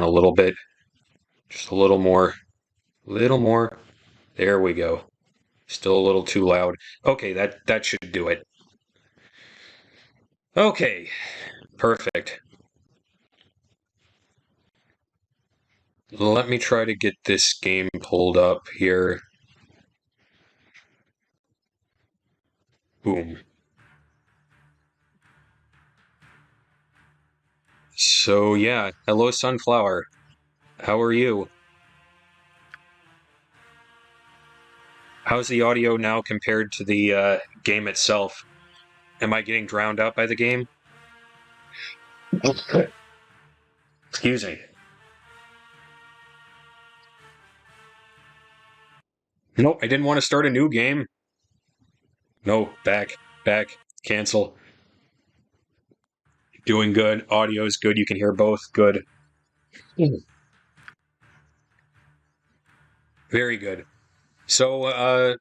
a little bit. Just a little more. Little more. There we go. Still a little too loud. Okay, that should do it. Okay, perfect. Let me try to get this game pulled up here. Boom. So yeah, hello Sunflower. How are you? How's the audio now compared to the game itself? Am I getting drowned out by the game? Excuse me. Nope, I didn't want to start a new game. No, back, cancel. Doing good. Audio is good. You can hear both. Good. Very good. So,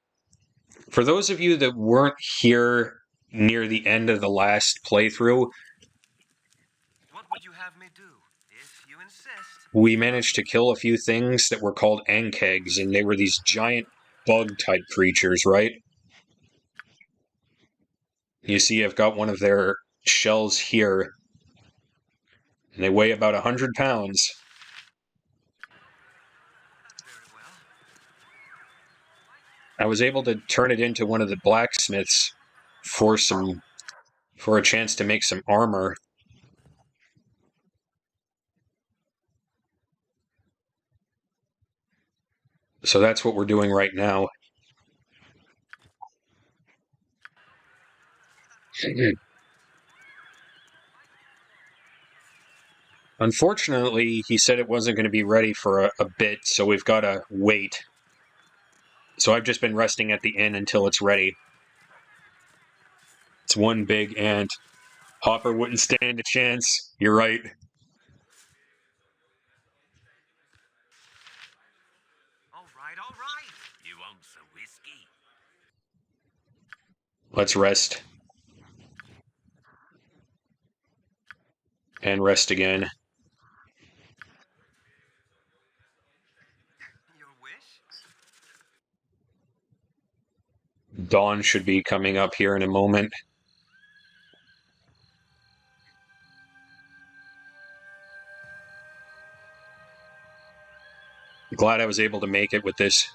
for those of you that weren't here near the end of the last playthrough, what would you have me do? If you insist. We managed to kill a few things that were called ankegs, and they were these giant bug-type creatures, right? You see, I've got one of their shells here, and they weigh about 100 pounds. Very well. I was able to turn it into one of the blacksmiths for a chance to make some armor. So that's what we're doing right now. Unfortunately, he said it wasn't going to be ready for a bit, so we've got to wait. So I've just been resting at the inn until it's ready. It's one big ant. Hopper wouldn't stand a chance. You're right. All right. You want some whiskey? Let's rest. And rest again. Your wish? Dawn should be coming up here in a moment. Glad I was able to make it with this.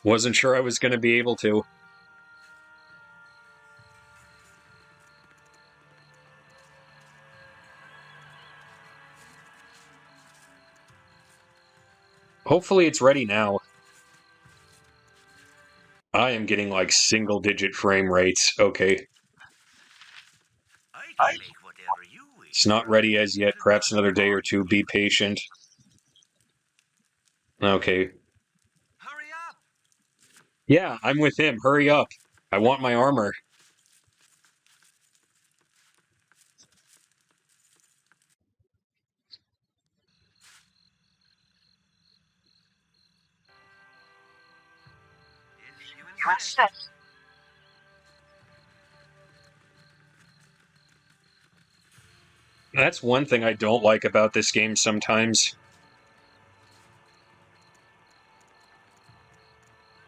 Wasn't sure I was going to be able to. Hopefully it's ready now. I am getting like single-digit frame rates. Okay. I can make whatever you wish. It's not ready as yet. Perhaps another day or two. Be patient. Okay. Hurry up! Yeah, I'm with him. Hurry up. I want my armor. If you insist. That's one thing I don't like about this game sometimes.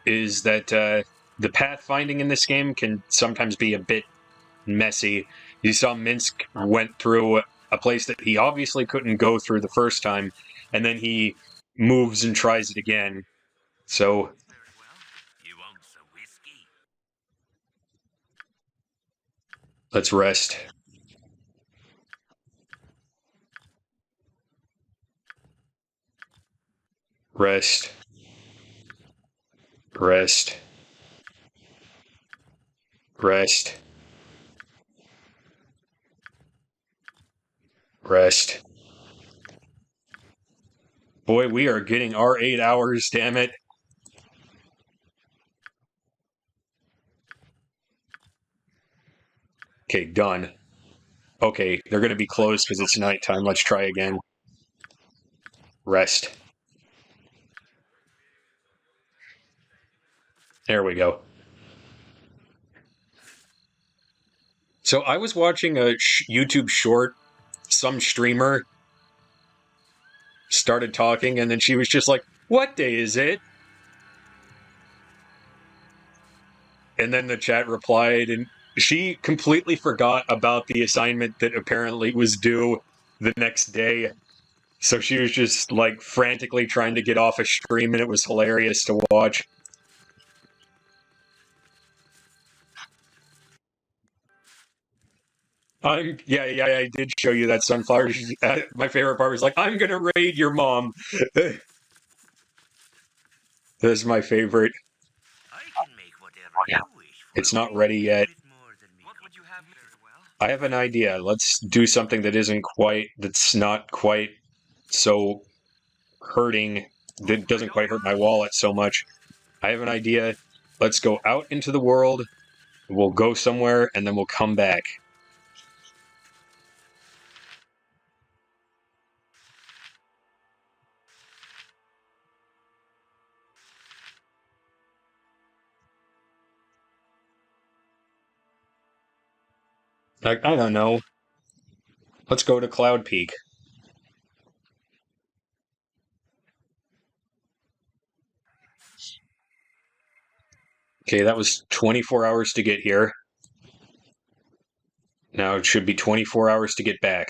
Is that the pathfinding in this game can sometimes be a bit messy. You saw Minsk went through a place that he obviously couldn't go through the first time, and then he moves and tries it again. So Very well. You want some whiskey? let's rest. Rest. Rest. Rest. Rest. Boy, we are getting our 8 hours, damn it. Okay, done. Okay, they're going to be closed because it's nighttime. Let's try again. Rest. There we go. So I was watching a YouTube short, some streamer started talking, and then she was just like, "What day is it?" And then the chat replied, and she completely forgot about the assignment that apparently was due the next day. So she was just like frantically trying to get off a stream, and it was hilarious to watch. I did show you that sunflower. My favorite part was like, "I'm gonna raid your mom." This is my favorite. I can make whatever you wish for. It's not ready yet. What would you have me very well? I have an idea. Let's do something that's not quite so hurting, that doesn't quite hurt my wallet so much. I have an idea. Let's go out into the world. We'll go somewhere, and then we'll come back. I don't know. Let's go to Cloud Peak. Okay, that was 24 hours to get here. Now it should be 24 hours to get back.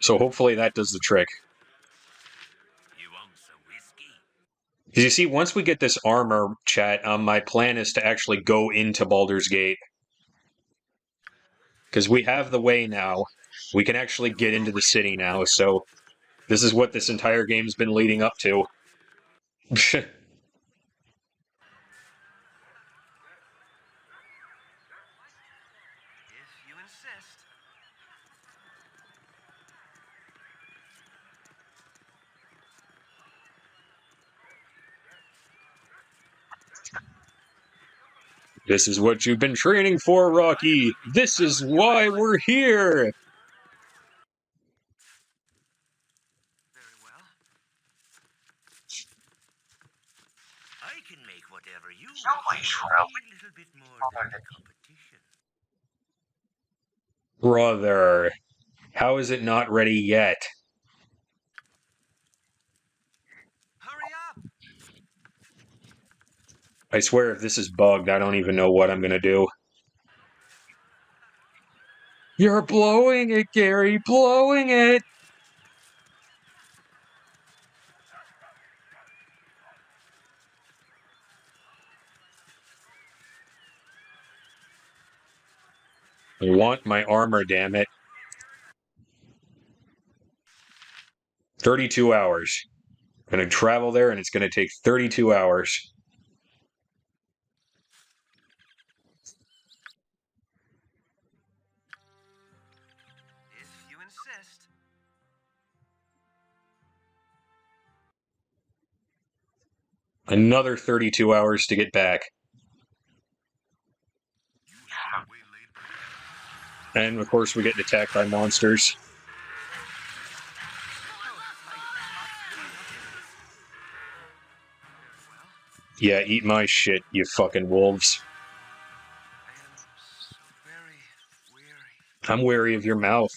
So hopefully that does the trick. You want some whiskey? Because you see, once we get this armor, chat, my plan is to actually go into Baldur's Gate. Because we have the way now. We can actually get into the city now, so this is what this entire game's been leading up to. If you insist. This is what you've been training for, Rocky! This is why we're here! Very well. I can make whatever you wish. A little bit more than the competition. Brother, how is it not ready yet? Hurry up! I swear if this is bugged, I don't even know what I'm gonna do. You're blowing it, Gary! Blowing it! I want my armor, damn it. 32 hours. I'm gonna travel there, and it's gonna take 32 hours. If you insist. Another 32 hours to get back. And of course, we get attacked by monsters. Yeah, eat my shit, you fucking wolves. I am so very weary. I'm wary of your mouth.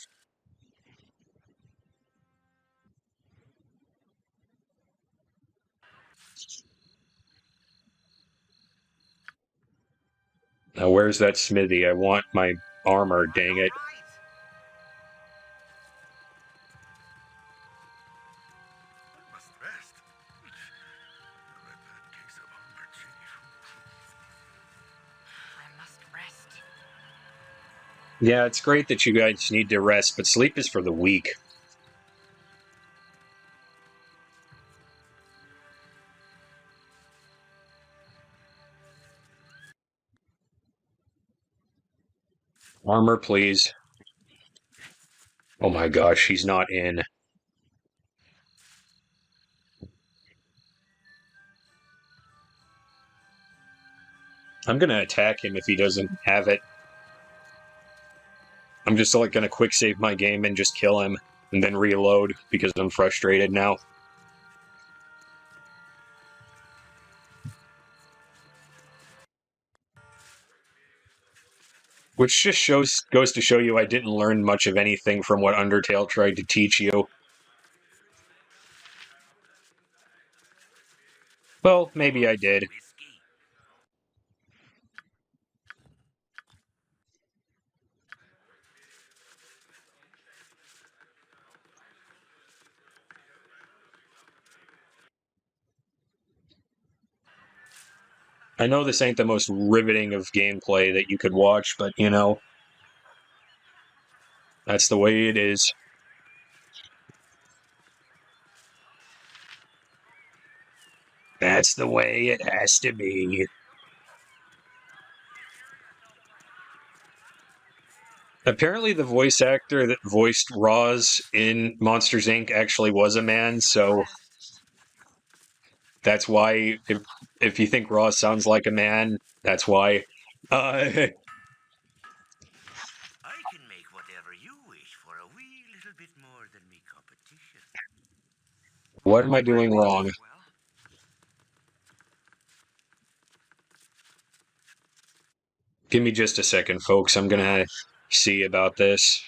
Now, where's that smithy? I want my armor, dang it. Right. Must rest. I must rest. Yeah, it's great that you guys need to rest, but sleep is for the weak. Armor, please. Oh my gosh, he's not in. I'm gonna attack him if he doesn't have it. I'm just like gonna quick save my game and just kill him and then reload because I'm frustrated now. Which just goes to show you I didn't learn much of anything from what Undertale tried to teach you. Well, maybe I did. Whiskey. I know this ain't the most riveting of gameplay that you could watch, but you know, that's the way it is. That's the way it has to be. Apparently, the voice actor that voiced Roz in Monsters Inc. actually was a man, so that's why if you think Roz sounds like a man, that's why. Uh, I can make whatever you wish for a wee little bit more than me competition. what am I doing wrong? Well, Give me just a second, folks. I'm gonna see about this.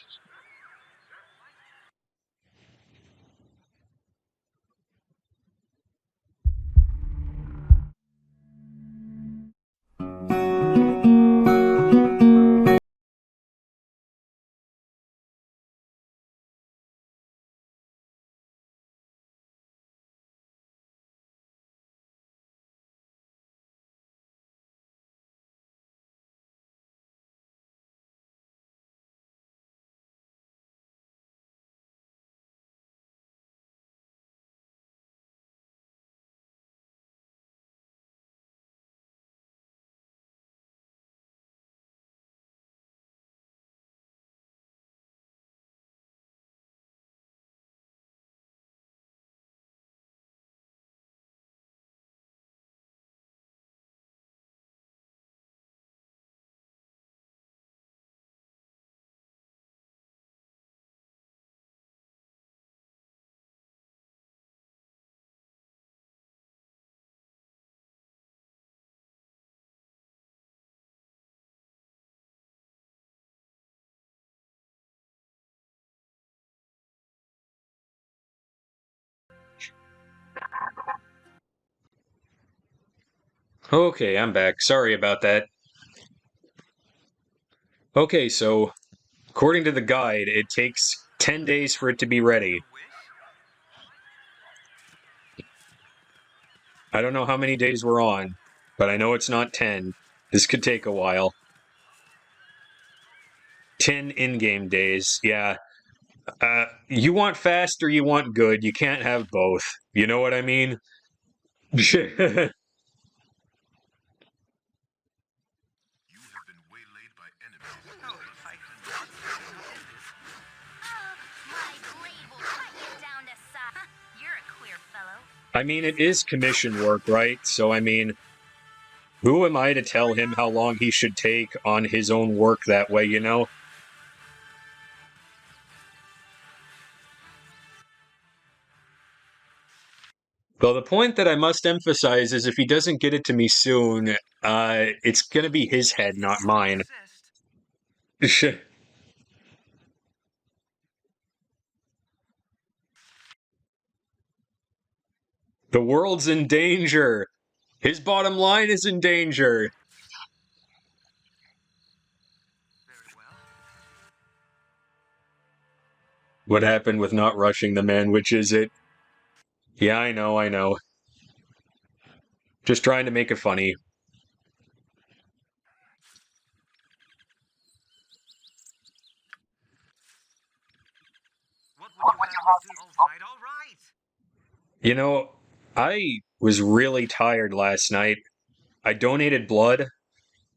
Okay, I'm back. Sorry about that. Okay, so according to the guide, it takes 10 days for it to be ready. I don't know how many days we're on, but I know it's not 10. This could take a while. 10 in-game days, yeah. You want fast or you want good. You can't have both. You know what I mean? You have been waylaid by enemies. Oh, my blade will cut you down to size. You're a queer fellow. I mean, it is commission work, right? So, I mean, who am I to tell him how long he should take on his own work that way, you know? Well, the point that I must emphasize is if he doesn't get it to me soon, it's gonna be his head, not mine. Insist. The world's in danger. His bottom line is in danger. Very well. What happened with not rushing the man, which is it? Yeah, I know. Just trying to make it funny. What would you have me do? All right, all right. You know, I was really tired last night. I donated blood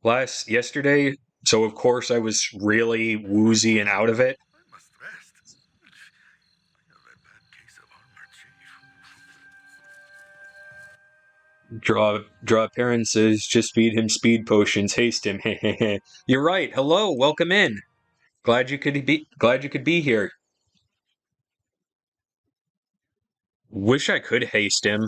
yesterday, so of course I was really woozy and out of it. I must rest. I have a bad case of armor chief. Draw appearances, just feed him speed potions, haste him. You're right. Hello, welcome in. Glad you could be here. Wish I could haste him. I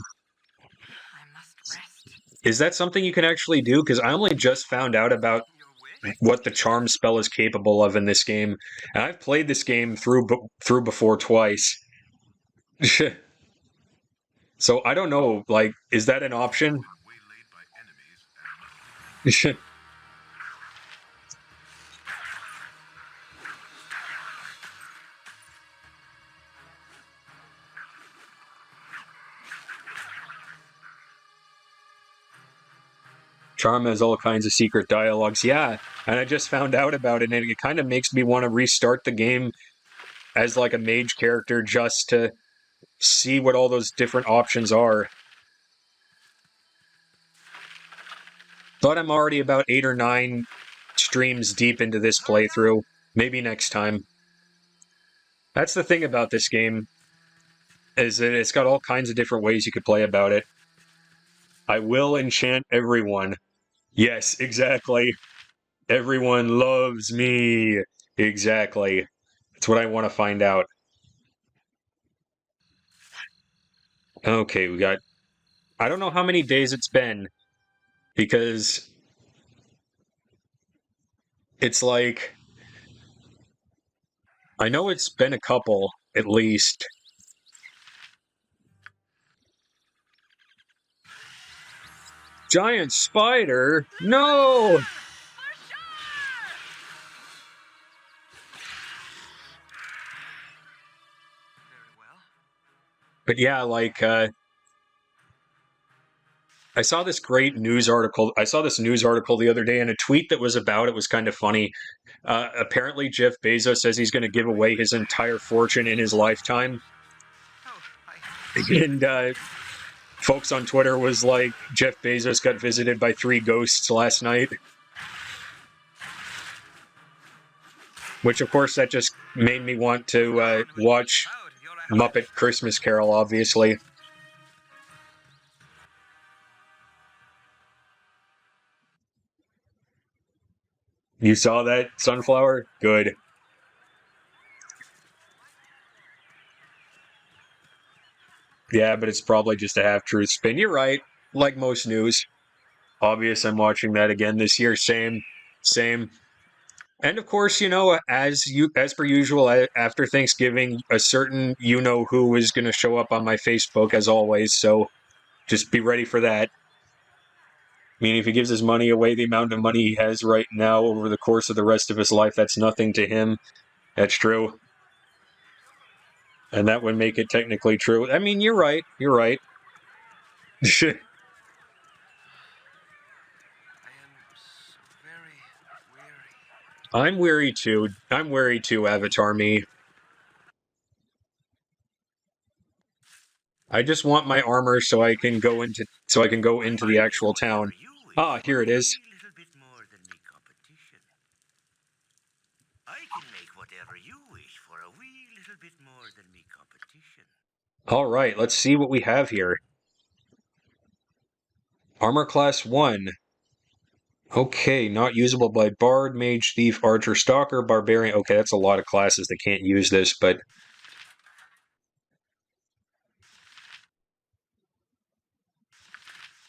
must rest. Is that something you can actually do? Because I only just found out about Your wish? what the charm spell is capable of in this game, and I've played this game through before twice. So I don't know. Like, is that an option? When waylaid by enemies and Charm has all kinds of secret dialogues. Yeah, and I just found out about it, and it kind of makes me want to restart the game as like a mage character just to see what all those different options are. But I'm already about 8 or 9 streams deep into this playthrough. Maybe next time. That's the thing about this game, is that it's got all kinds of different ways you could play about it. I will enchant everyone. Yes, exactly. Everyone loves me. Exactly. That's what I want to find out. Okay, we got... I don't know how many days it's been, because it's like... I know it's been a couple, at least. Giant spider? No! very well. But yeah, like, I saw this great news article. I saw this news article the other day, and a tweet that was about it was kind of funny. Apparently, Jeff Bezos says he's going to give away his entire fortune in his lifetime. Oh, And folks on Twitter was like, Jeff Bezos got visited by 3 ghosts last night. Which, of course, that just made me want to watch Muppet Christmas Carol, obviously. You saw that, Sunflower? Good. Yeah, but it's probably just a half-truth spin. You're right. Like most news. Obvious, I'm watching that again this year. Same. And of course, you know, as per usual, after Thanksgiving, a certain you-know-who is going to show up on my Facebook, as always, so just be ready for that. I mean, if he gives his money away, the amount of money he has right now over the course of the rest of his life, that's nothing to him. That's true. And that would make it technically true. I mean, you're right. You're right. I am so very weary. I'm weary too. I'm weary too, Avatar me. I just want my armor so I can go into the actual town. Ah, here it is. A little bit more than me competition. I can make whatever you wish for a wee little bit more than me competition. All right, let's see what we have here. Armor class 1. Okay, not usable by Bard, Mage, Thief, Archer, Stalker, Barbarian. Okay, that's a lot of classes that can't use this, but...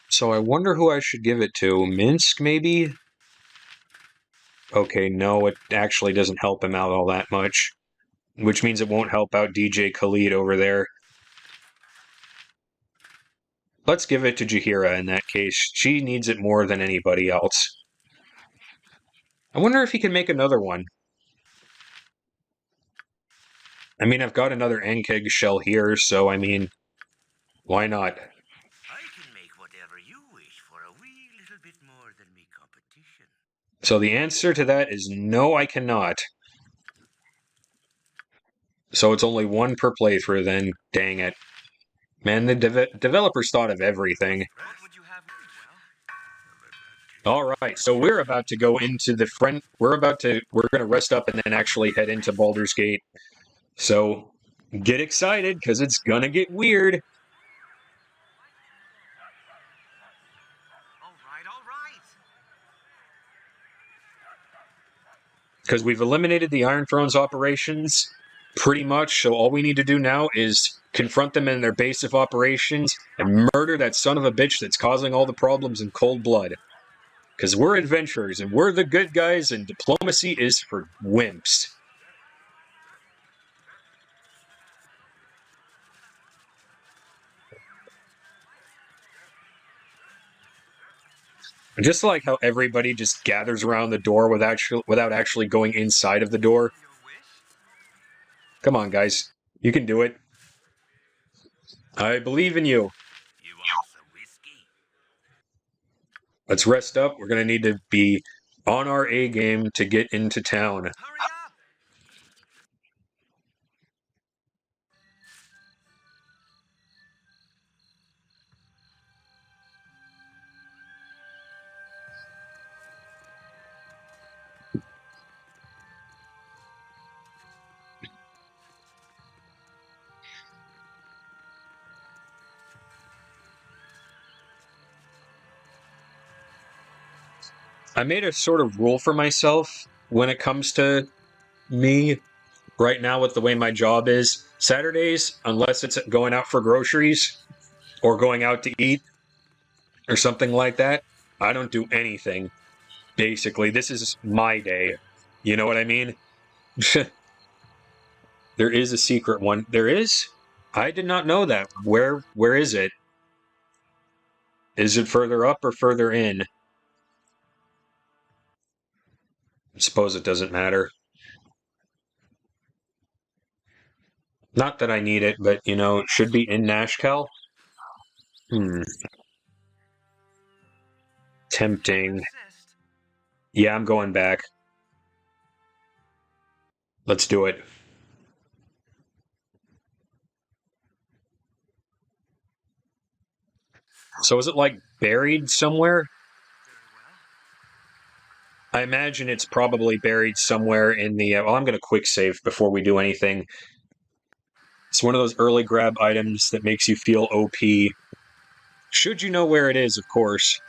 So I wonder who I should give it to. Minsk, maybe? Okay, no, it actually doesn't help him out all that much. Which means it won't help out DJ Khalid over there. Let's give it to Jaheira in that case. She needs it more than anybody else. I wonder if he can make another one. I mean, I've got another Ankeg shell here, so I mean, why not? I can make whatever you wish for a wee little bit more than me competition. So the answer to that is no, I cannot. So it's only 1 per playthrough then. Dang it. Man, the developers thought of everything. What would you have? Well, Alright, so we're about to go into the we're gonna rest up and then actually head into Baldur's Gate. So, get excited, because it's gonna get weird. all right, all right. Because we've eliminated the Iron Throne's operations pretty much, so all we need to do now is confront them in their base of operations and murder that son of a bitch that's causing all the problems in cold blood. Because we're adventurers, and we're the good guys, and diplomacy is for wimps. I just like how everybody just gathers around the door without actually going inside of the door. Come on, guys. You can do it. I believe in you. You want some whiskey? Let's rest up. We're going to need to be on our A game to get into town. Hurry up! I made a sort of rule for myself when it comes to me right now with the way my job is. Saturdays, unless it's going out for groceries or going out to eat or something like that, I don't do anything. Basically, this is my day. You know what I mean? There is a secret one. There is? I did not know that. Where is it? Is it further up or further in? I suppose it doesn't matter. Not that I need it, but, you know, it should be in Nashkel. Tempting. Yeah, I'm going back. Let's do it. So is it, like, buried somewhere? I imagine it's probably buried somewhere in the... well, I'm going to quick save before we do anything. It's one of those early grab items that makes you feel OP. Should you know where it is, of course.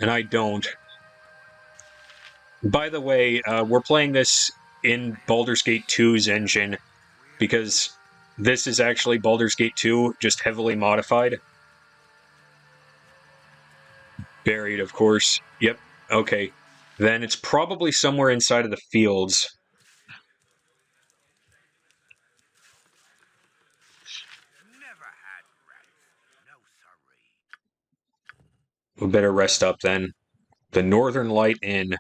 And I don't. By the way, we're playing this in Baldur's Gate 2's engine, because this is actually Baldur's Gate 2, just heavily modified. Buried, of course. Yep, okay. Then it's probably somewhere inside of the fields. Never had rats. No sorry. We better rest up then. The Northern Light Inn.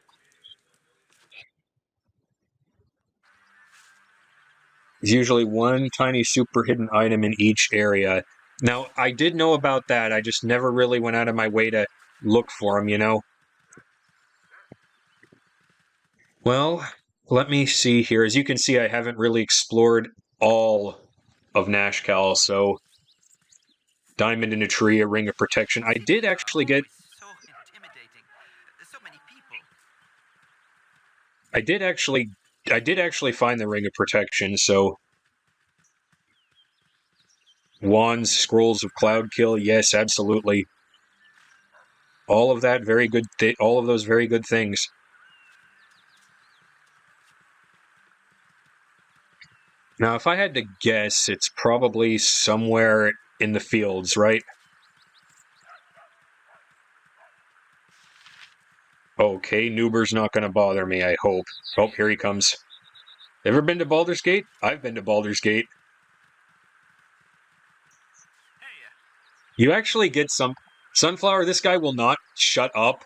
There's usually one tiny super hidden item in each area. Now, I did know about that, I just never really went out of my way to look for them, you know? Well, let me see here. As you can see, I haven't really explored all of Nashkel, so... Diamond in a tree, a ring of protection. I did actually get... So intimidating. So many people. I did actually find the ring of protection, so... Wands, scrolls of cloud kill, yes, absolutely. All of that very good, all of those very good things. Now, if I had to guess, it's probably somewhere in the fields, right? Okay, Noober's not going to bother me, I hope. Oh, here he comes. Ever been to Baldur's Gate? I've been to Baldur's Gate. You actually get some... Sunflower, this guy will not shut up.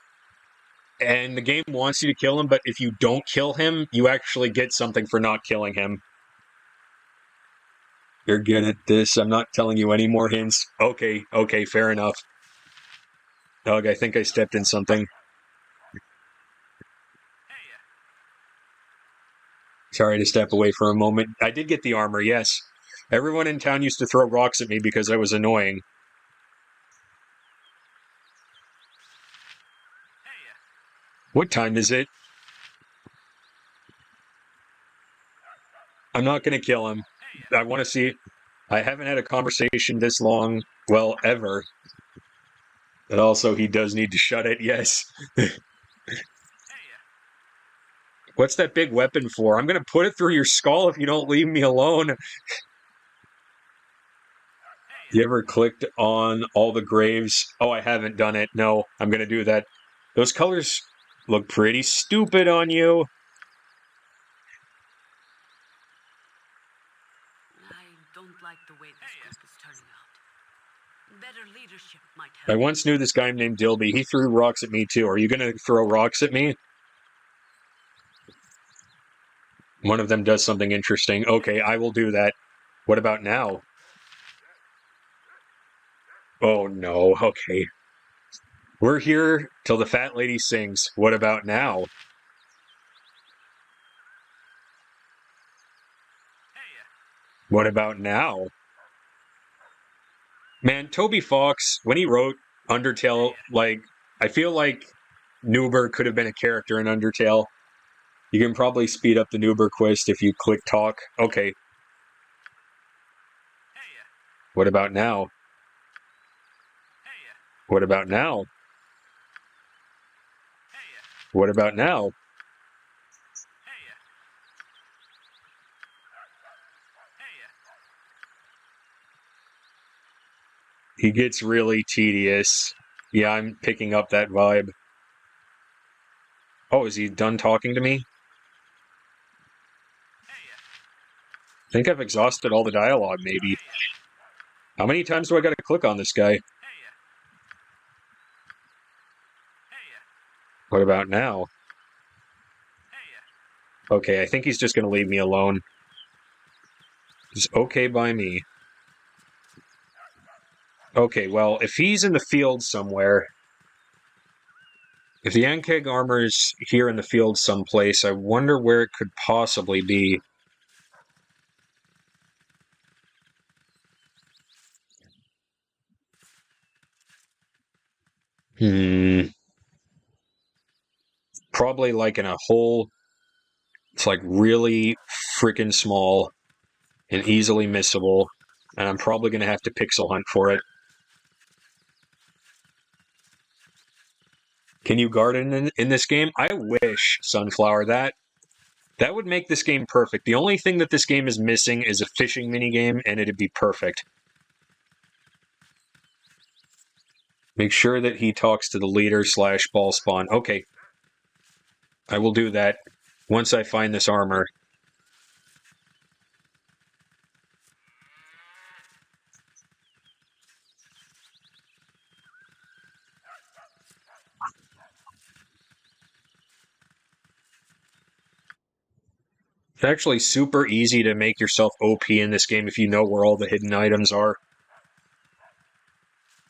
And the game wants you to kill him, but if you don't kill him, you actually get something for not killing him. You're good at this. I'm not telling you any more hints. Okay, fair enough. Doug, I think I stepped in something. Sorry to step away for a moment. I did get the armor, yes. Everyone in town used to throw rocks at me because I was annoying. What time is it? I'm not going to kill him. I want to see... I haven't had a conversation this long, well, ever. But also, he does need to shut it, yes. What's that big weapon for? I'm going to put it through your skull if you don't leave me alone. You ever clicked on all the graves? Oh, I haven't done it. No, I'm going to do that. Those colors look pretty stupid on you. I don't like the way this group is turning out. Better leadership might I help. once knew this guy named Dilby. He threw rocks at me too. Are you going to throw rocks at me? One of them does something interesting. Okay, I will do that. What about now? Oh no, okay. We're here till the fat lady sings. What about now? What about now? Man, Toby Fox, when he wrote Undertale, like, I feel like Newber could have been a character in Undertale. You can probably speed up the Newber quest if you click talk. Okay. What about now? What about now? What about now? He gets really tedious. Yeah, I'm picking up that vibe. Oh, is he done talking to me? I think I've exhausted all the dialogue, maybe. How many times do I gotta click on this guy? What about now? Okay, I think he's just gonna leave me alone. It's okay by me. Okay, well, if he's in the field somewhere... If the Ankeg armor is here in the field someplace, I wonder where it could possibly be. Probably like in a hole. It's like really freaking small and easily missable. And I'm probably going to have to pixel hunt for it. Can you garden in this game? I wish, Sunflower, that would make this game perfect. The only thing that this game is missing is a fishing minigame, and it'd be perfect. Make sure that he talks to the leader / ball spawn. Okay. I will do that once I find this armor. It's actually super easy to make yourself OP in this game if you know where all the hidden items are.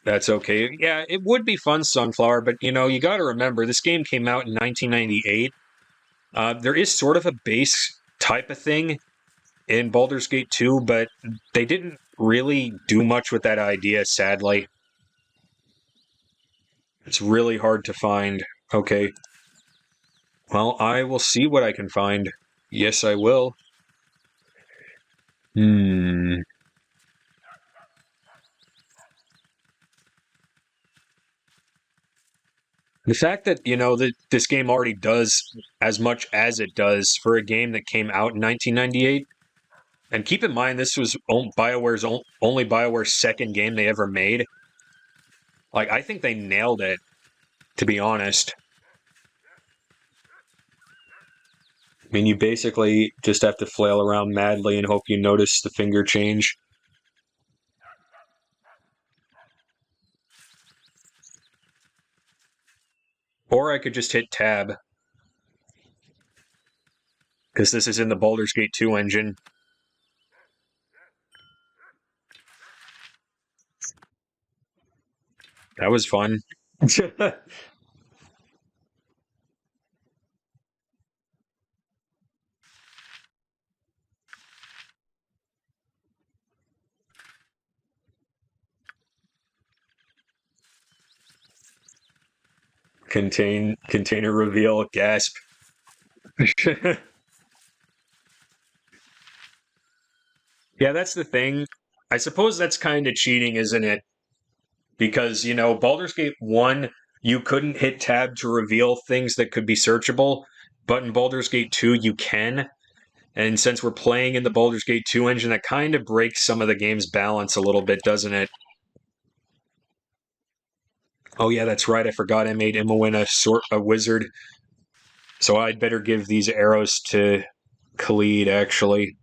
That's okay. Yeah, it would be fun, Sunflower, but you know, you gotta remember, this game came out in 1998. There is sort of a base type of thing in Baldur's Gate 2, but they didn't really do much with that idea, sadly. It's really hard to find. Okay. Well, I will see what I can find. Yes, I will. The fact that, you know, that this game already does as much as it does for a game that came out in 1998, and keep in mind this was BioWare's only BioWare's second game they ever made. Like, I think they nailed it, to be honest. I mean, you basically just have to flail around madly and hope you notice the finger change. Or I could just hit tab. Because this is in the Baldur's Gate 2 engine. That was fun. Container reveal, gasp. Yeah, that's the thing. I suppose that's kind of cheating, isn't it? Because, you know, Baldur's Gate 1, you couldn't hit tab to reveal things that could be searchable. but in Baldur's Gate 2 you can. And since we're playing in the Baldur's Gate 2 engine, that kind of breaks some of the game's balance a little bit, doesn't it? Oh yeah, that's right. I forgot I made Imowen a wizard. So I'd better give these arrows to Khalid, actually.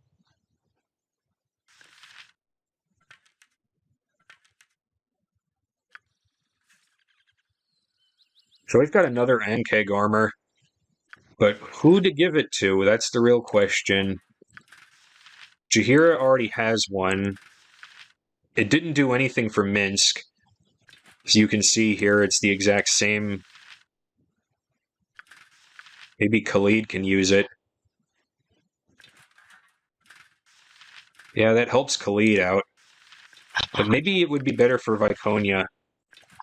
So we've got another Ankeg armor. But who to give it to? That's the real question. Jaheira already has one. It didn't do anything for Minsk. As you can see here, it's the exact same. Maybe Khalid can use it. Yeah, that helps Khalid out. But maybe it would be better for Viconia.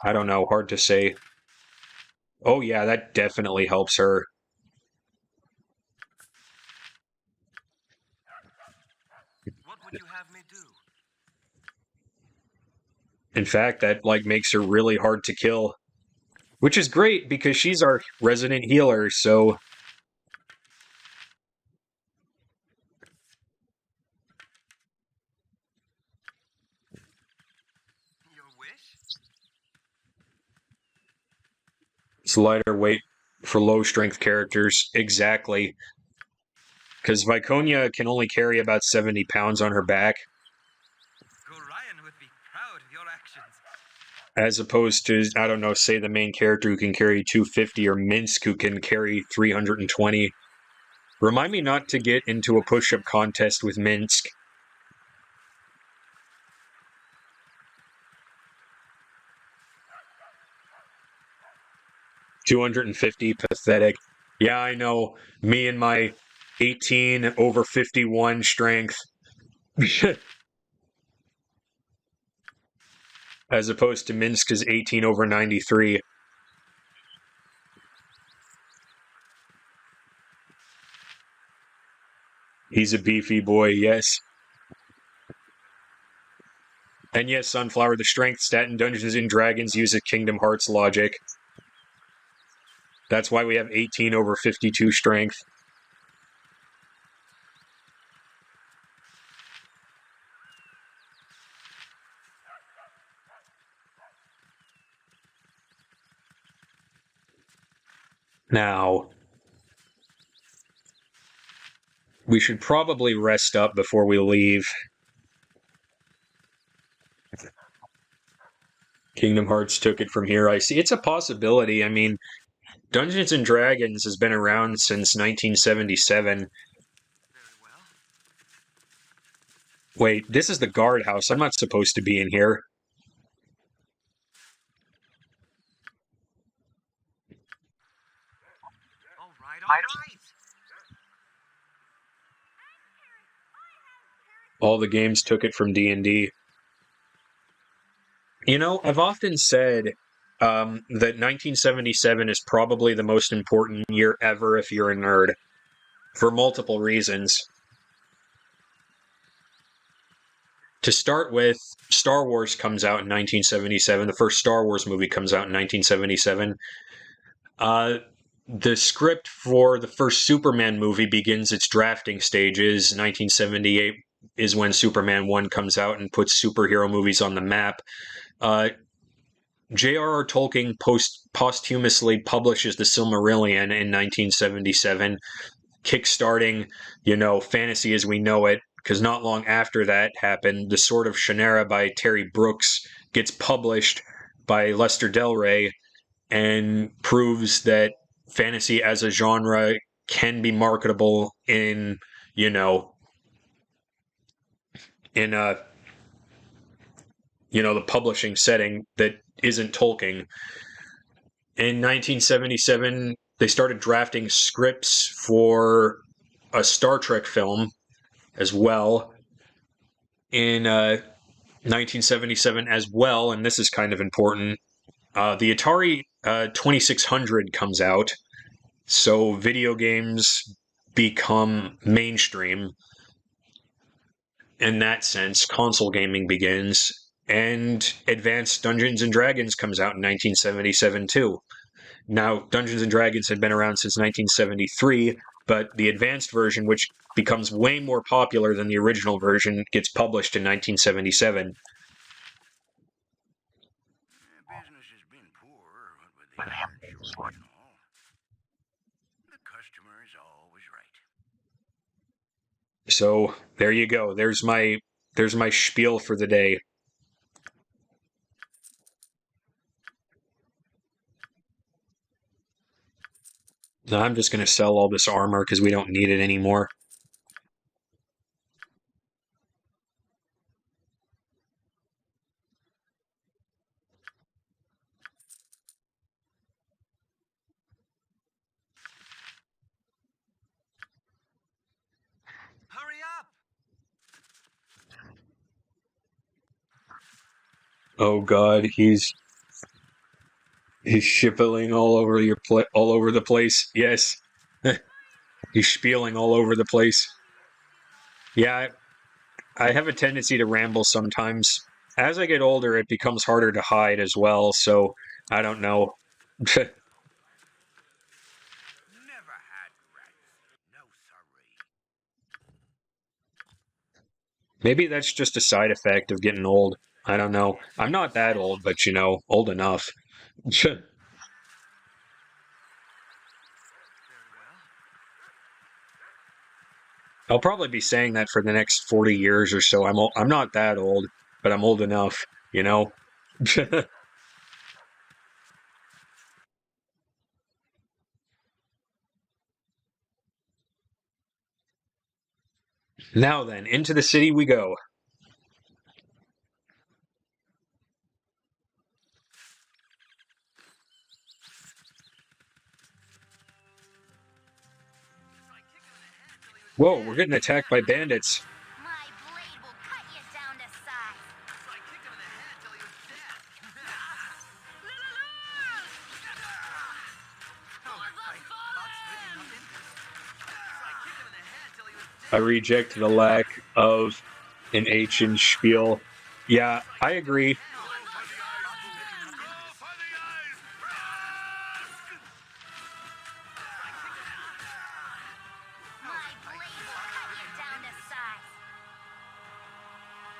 I don't know, hard to say. Oh yeah, that definitely helps her. What would you have me do? In fact, that makes her really hard to kill. Which is great because she's our resident healer, so Your wish? it's lighter weight for low strength characters. Exactly. Because Viconia can only carry about 70 pounds on her back, Gorion would be proud of your actions. as opposed to, I don't know, say the main character who can carry 250 or Minsk who can carry 320. Remind me not to get into a push-up contest with Minsk. $250, pathetic. Yeah, I know. Me and my 18 over 51 strength. As opposed to Minsk's 18 over 93. He's a beefy boy, yes. And yes, Sunflower, the strength stat in Dungeons & Dragons uses Kingdom Hearts logic. That's why we have 18 over 52 strength. Now, we should probably rest up before we leave. Kingdom Hearts took it from here. I see. It's a possibility. I mean, Dungeons & Dragons has been around since 1977. Very well. Wait, this is the guardhouse. I'm not supposed to be in here. All right. All the games took it from D&D. You know, I've often said that 1977 is probably the most important year ever if you're a nerd, for multiple reasons. To start with, Star Wars comes out in 1977. The first Star Wars movie comes out in 1977. The script for the first Superman movie begins its drafting stages. 1978 is when Superman 1 comes out and puts superhero movies on the map. J.R.R. Tolkien posthumously publishes The Silmarillion in 1977, kickstarting, fantasy as we know it, because not long after that happened, The Sword of Shannara by Terry Brooks gets published by Lester Del Rey and proves that fantasy as a genre can be marketable in the publishing setting that isn't Tolkien. In 1977, they started drafting scripts for a Star Trek film as well. In 1977 as well, and this is kind of important, the Atari 2600 comes out, so video games become mainstream. In that sense, console gaming begins, and Advanced Dungeons & Dragons comes out in 1977 too. Now, Dungeons & Dragons had been around since 1973, but the advanced version, which becomes way more popular than the original version, gets published in 1977. Business has been poor, but with the iron shortage and all. The customer is always right. So, there you go. There's my spiel for the day. Now, I'm just going to sell all this armor because we don't need it anymore. Hurry up! Oh God, he's shippeling all over all over the place. Yes, he's spieling all over the place. Yeah, I have a tendency to ramble sometimes. As I get older, it becomes harder to hide as well. So I don't know. Never had rats. No sorry. Maybe that's just a side effect of getting old. I don't know. I'm not that old, but old enough. I'll probably be saying that for the next 40 years or so. I'm not that old, but I'm old enough, Now then, into the city we go. Whoa, we're getting attacked by bandits. My blade will cut you down to size. It's like kick him in the head till he was dead. I reject the lack of an ancient spiel. Yeah, I agree.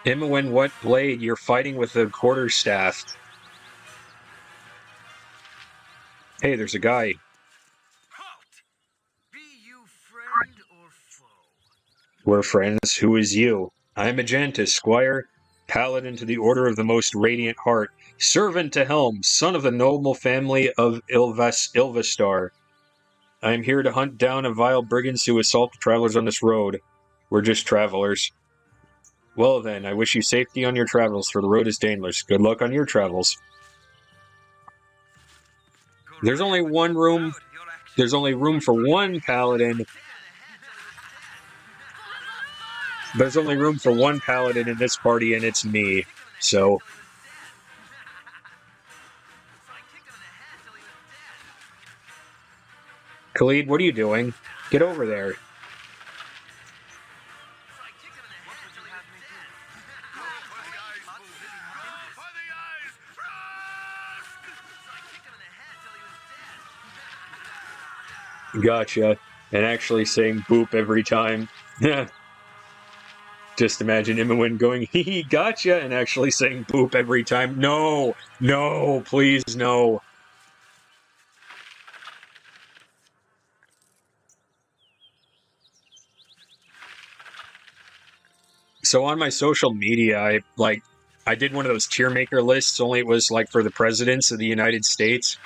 Imowen, what blade? You're fighting with a quarterstaff. Hey, there's a guy. Halt! Be you friend or foe? We're friends. Who is you? I'm Magentus, squire, paladin to the Order of the Most Radiant Heart, servant to Helm, son of the noble family of Ilvastar. I am here to hunt down a vile brigands who assault travelers on this road. We're just travelers. Well then, I wish you safety on your travels, for the road is dangerous. Good luck on your travels. There's only one room. There's only room for one paladin. But there's only room for one paladin in this party, and it's me. So. Khalid, what are you doing? Get over there. Gotcha. And actually saying boop every time. Just imagine Imowen going, hee hee, gotcha, and actually saying boop every time. No! No! Please, no! So on my social media, I did one of those tier maker lists, only it was like for the presidents of the United States.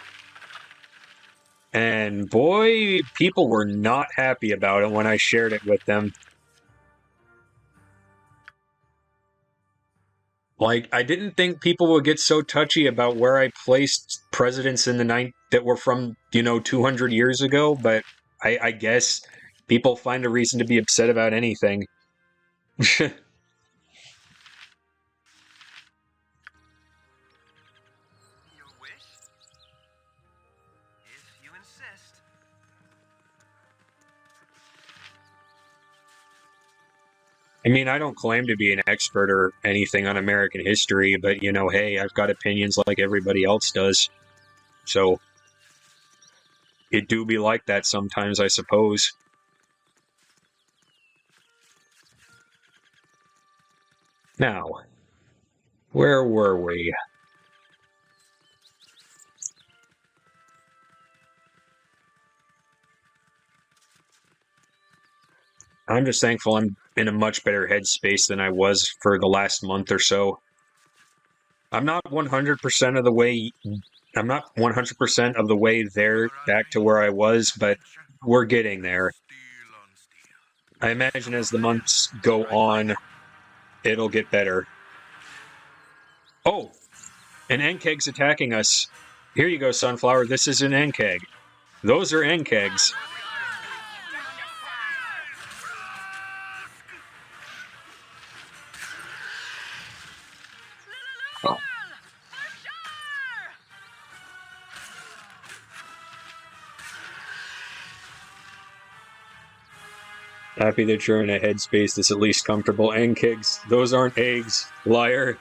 And boy, people were not happy about it when I shared it with them. Like, I didn't think people would get so touchy about where I placed presidents in the that were from, 200 years ago, but I guess people find a reason to be upset about anything. Your wish? If you insist. I mean, I don't claim to be an expert or anything on American history, but, hey, I've got opinions like everybody else does. So, it do be like that sometimes, I suppose. Now, where were we? I'm just thankful I'm in a much better headspace than I was for the last month or so. I'm not 100% of the way. I'm not 100% of the way there back to where I was, but we're getting there. Steel on steel. I imagine as the months go on, it'll get better. Oh, an Enkeg's attacking us. Here you go, Sunflower. This is an Enkeg. Those are Enkegs. Oh. Happy that you're in a headspace that's at least comfortable. Enkegs, those aren't eggs, liar.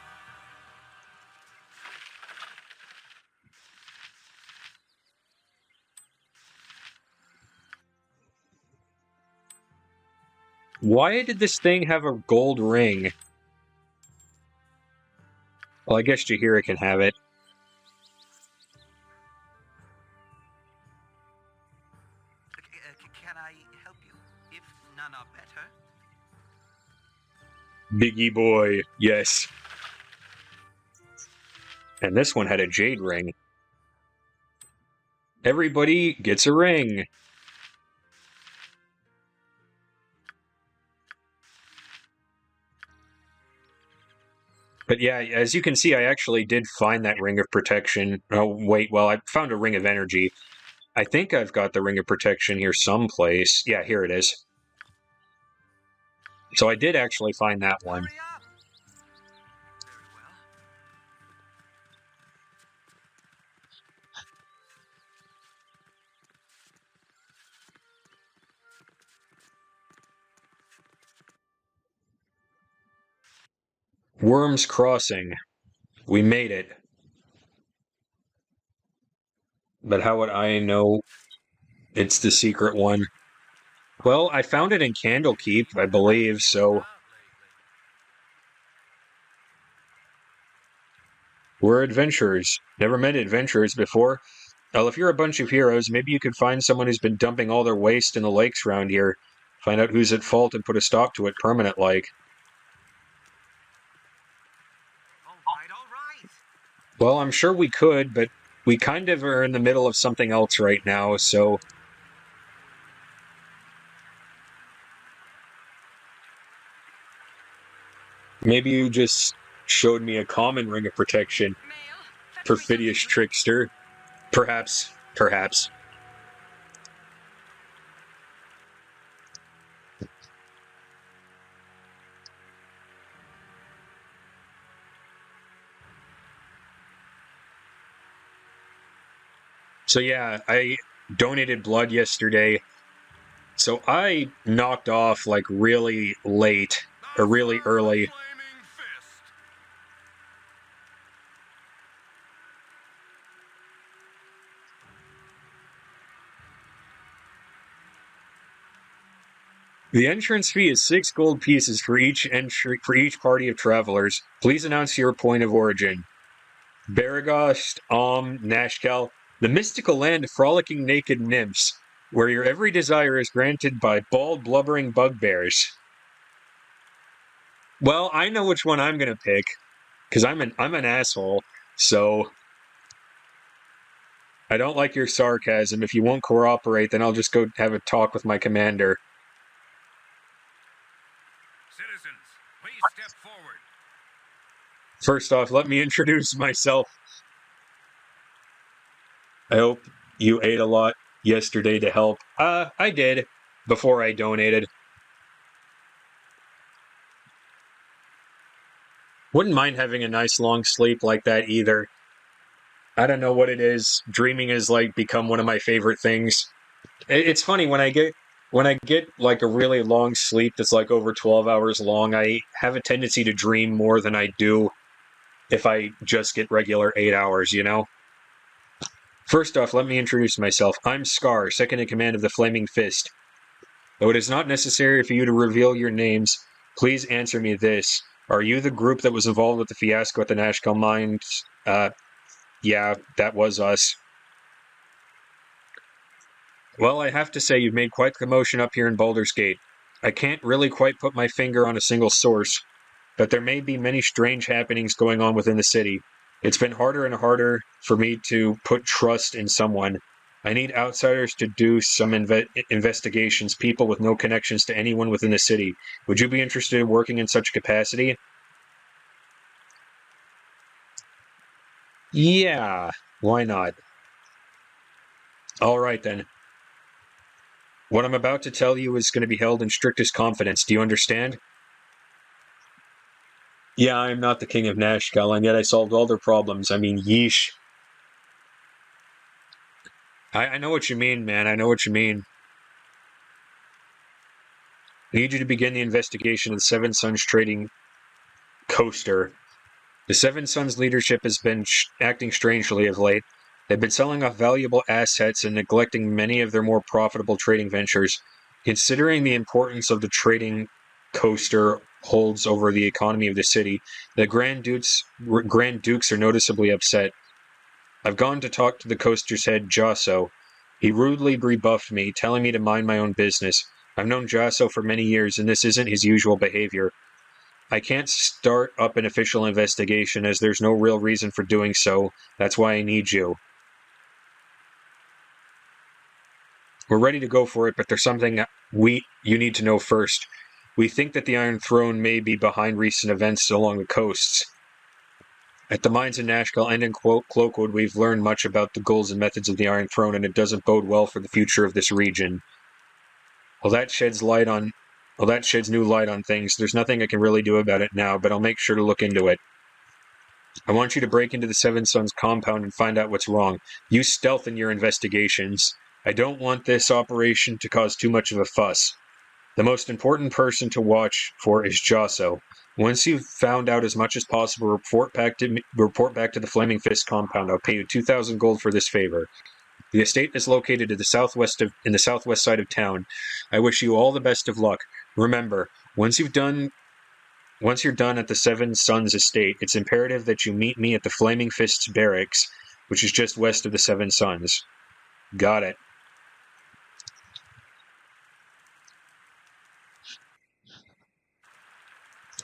Why did this thing have a gold ring? Well, I guess Jaheira can have it. Can I help you? If none are better. Biggie boy, yes. And this one had a jade ring. Everybody gets a ring. But yeah, as you can see, I actually did find that ring of protection. Oh, wait, well, I found a ring of energy. I think I've got the ring of protection here someplace. Yeah, here it is. So I did actually find that one. Hurry up! Very well. Worms Crossing. We made it. But how would I know it's the secret one? Well, I found it in Candlekeep, I believe, so we're adventurers. Never met adventurers before. Well, if you're a bunch of heroes, maybe you could find someone who's been dumping all their waste in the lakes around here. Find out who's at fault and put a stop to it permanent-like. All right. Well, I'm sure we could, but we kind of are in the middle of something else right now, so... Maybe you just showed me a common ring of protection. Perfidious trickster. Perhaps. Perhaps. So yeah, I donated blood yesterday. So I knocked off like really late, or really early. The entrance fee is 6 gold pieces for each party of travelers. Please announce your point of origin. Baragost, Nashkel, the mystical land of frolicking naked nymphs, where your every desire is granted by bald, blubbering bugbears. Well, I know which one I'm gonna pick, because I'm an asshole, so... I don't like your sarcasm. If you won't cooperate, then I'll just go have a talk with my commander. Citizens, please step forward. First off, let me introduce myself. I hope you ate a lot yesterday to help. I did, before I donated. Wouldn't mind having a nice long sleep like that either. I don't know what it is. Dreaming has like become one of my favorite things. It's funny when I get like a really long sleep that's like over 12 hours long, I have a tendency to dream more than I do if I just get regular 8 hours, you know? First off, let me introduce myself. I'm Scar, second in command of the Flaming Fist. Though it is not necessary for you to reveal your names, please answer me this. Are you the group that was involved with the fiasco at the Nashkel mines? Yeah, that was us. Well, I have to say you've made quite the commotion up here in Baldur's Gate. I can't really quite put my finger on a single source, but there may be many strange happenings going on within the city. It's been harder and harder for me to put trust in someone. I need outsiders to do some investigations, people with no connections to anyone within the city. Would you be interested in working in such a capacity? Yeah, why not? All right then. What I'm about to tell you is going to be held in strictest confidence. Do you understand? Yeah, I'm not the king of Nashkel, and yet I solved all their problems. I mean, yeesh. I know what you mean, man. I know what you mean. I need you to begin the investigation of the Seven Suns trading coaster. The Seven Suns leadership has been acting strangely of late. They've been selling off valuable assets and neglecting many of their more profitable trading ventures. Considering the importance of the trading coaster holds over the economy of the city, the Grand Dukes are noticeably upset. I've gone to talk to the coaster's head, Josso. He rudely rebuffed me, telling me to mind my own business. I've known Josso for many years, and this isn't his usual behavior. I can't start up an official investigation, as there's no real reason for doing so. That's why I need you. We're ready to go for it, but there's something you need to know first. We think that the Iron Throne may be behind recent events along the coasts. At the mines in Nashkel and in Cloakwood, we've learned much about the goals and methods of the Iron Throne, and it doesn't bode well for the future of this region. Well, that sheds new light on things. There's nothing I can really do about it now, but I'll make sure to look into it. I want you to break into the Seven Suns compound and find out what's wrong. Use stealth in your investigations. I don't want this operation to cause too much of a fuss. The most important person to watch for is Josso. Once you've found out as much as possible, report back to the Flaming Fist compound. I'll pay you 2,000 gold for this favor. The estate is located in the southwest side of town. I wish you all the best of luck. Remember, once you're done at the Seven Suns estate, it's imperative that you meet me at the Flaming Fist's barracks, which is just west of the Seven Suns. Got it.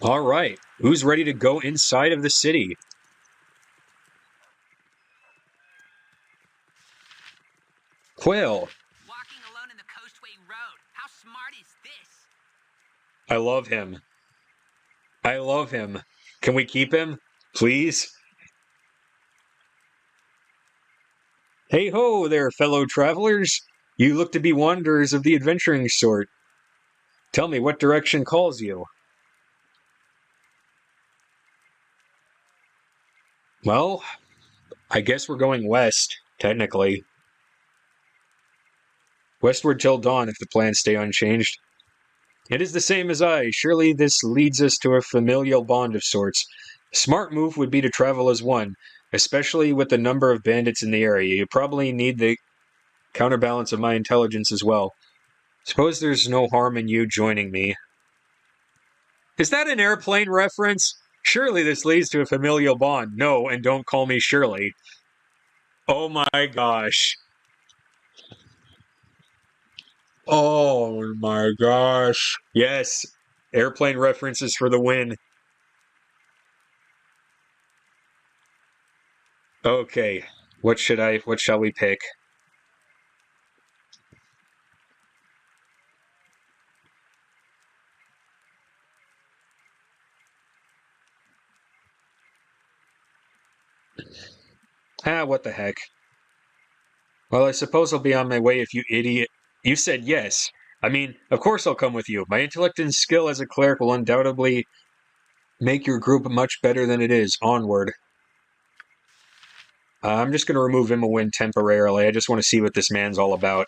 All right. Who's ready to go inside of the city? Quill. Walking alone in the Coastway Road. How smart is this? I love him. I love him. Can we keep him? Please? Hey ho there, fellow travelers. You look to be wanderers of the adventuring sort. Tell me, what direction calls you? Well, I guess we're going west, technically. Westward till dawn if the plans stay unchanged. It is the same as I. Surely this leads us to a familial bond of sorts. A smart move would be to travel as one, especially with the number of bandits in the area. You probably need the counterbalance of my intelligence as well. Suppose there's no harm in you joining me. Is that an airplane reference? Surely this leads to a familial bond. No, and don't call me Shirley. Oh my gosh. Oh my gosh. Yes, airplane references for the win. Okay, what shall we pick? What the heck. Well, I suppose I'll be on my way if you idiot. You said yes. I mean, of course I'll come with you. My intellect and skill as a cleric will undoubtedly make your group much better than it is. Onward. I'm just going to remove Imawin temporarily. I just want to see what this man's all about.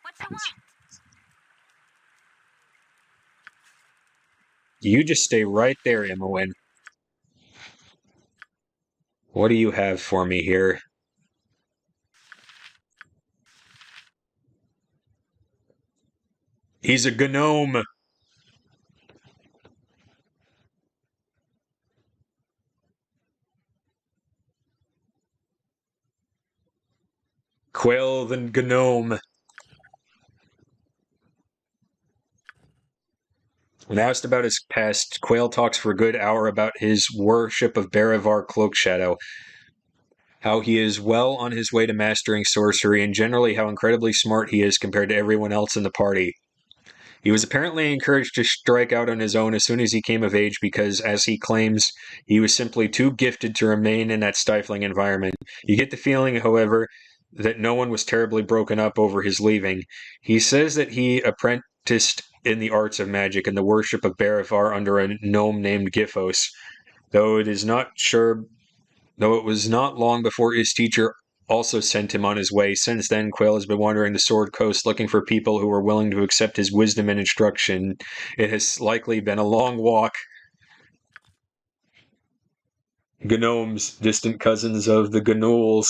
What you want? You just stay right there, Imawin. What do you have for me here? He's a gnome. Quail the gnome. When asked about his past, Quail talks for a good hour about his worship of Baravar Cloakshadow, how he is well on his way to mastering sorcery, and generally how incredibly smart he is compared to everyone else in the party. He was apparently encouraged to strike out on his own as soon as he came of age because, as he claims, he was simply too gifted to remain in that stifling environment. You get the feeling, however, that no one was terribly broken up over his leaving. He says that he apprenticed in the arts of magic and the worship of Baravar under a gnome named Gifos, though it was not long before his teacher also sent him on his way. Since then, Quail has been wandering the Sword Coast looking for people who are willing to accept his wisdom and instruction. It has likely been a long walk. Gnomes, distant cousins of the Gnolls.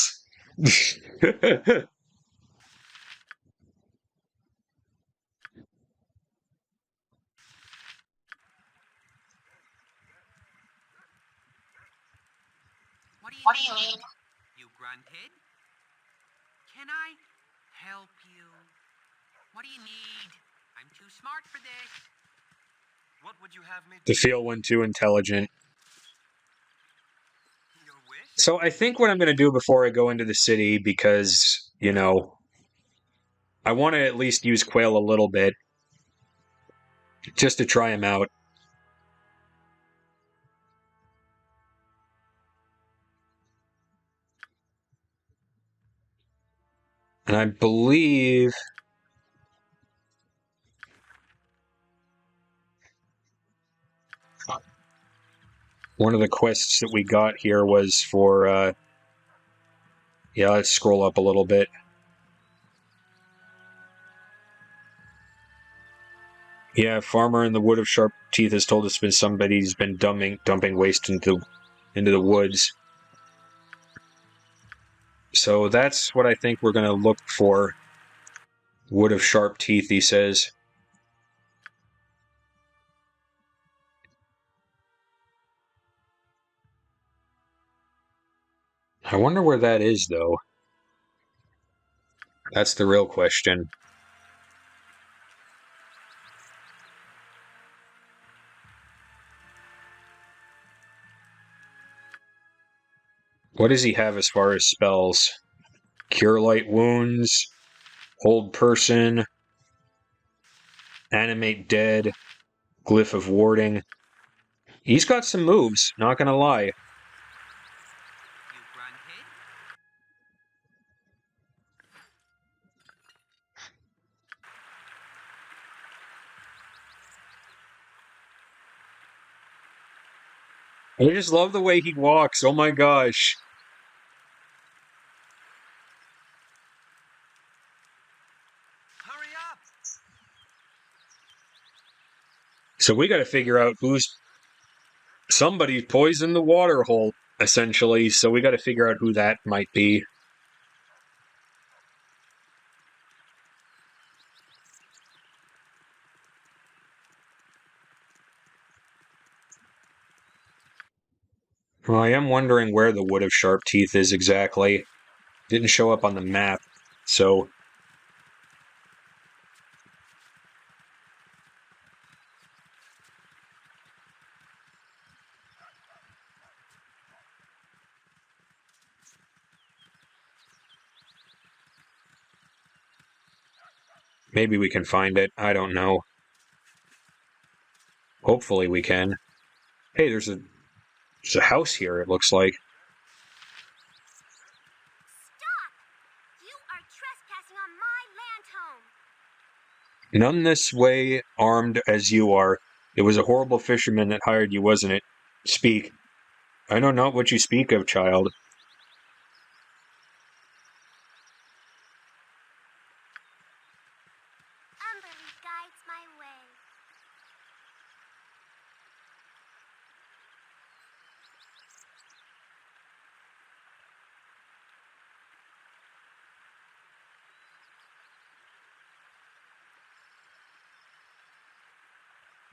What do you need? You grunted? Can I help you? What do you need? I'm too smart for this. What would you have me To do? feel one too intelligent. Your wish? So I think what I'm going to do before I go into the city, because, I want to at least use Quail a little bit, just to try him out. And I believe one of the quests that we got here was for, yeah, let's scroll up a little bit. Yeah, farmer in the Wood of Sharp Teeth has told us somebody's been dumping waste into the woods. So that's what I think we're going to look for. Wood of Sharp Teeth, he says. I wonder where that is, though. That's the real question. What does he have as far as spells? Cure Light Wounds, Hold Person, Animate Dead, Glyph of Warding. He's got some moves, not gonna lie. You grunted? I just love the way he walks, oh my gosh. Hurry up! So we gotta figure out somebody poisoned the water hole, essentially, so we gotta figure out who that might be. Well, I am wondering where the Wood of Sharp Teeth is exactly. Didn't show up on the map, so... maybe we can find it, I don't know. Hopefully we can. Hey, there's a house here, it looks like. Stop! You are trespassing on my land home. None this way armed as you are. It was a horrible fisherman that hired you, wasn't it? Speak. I know not what you speak of, child. Umberly guides my way.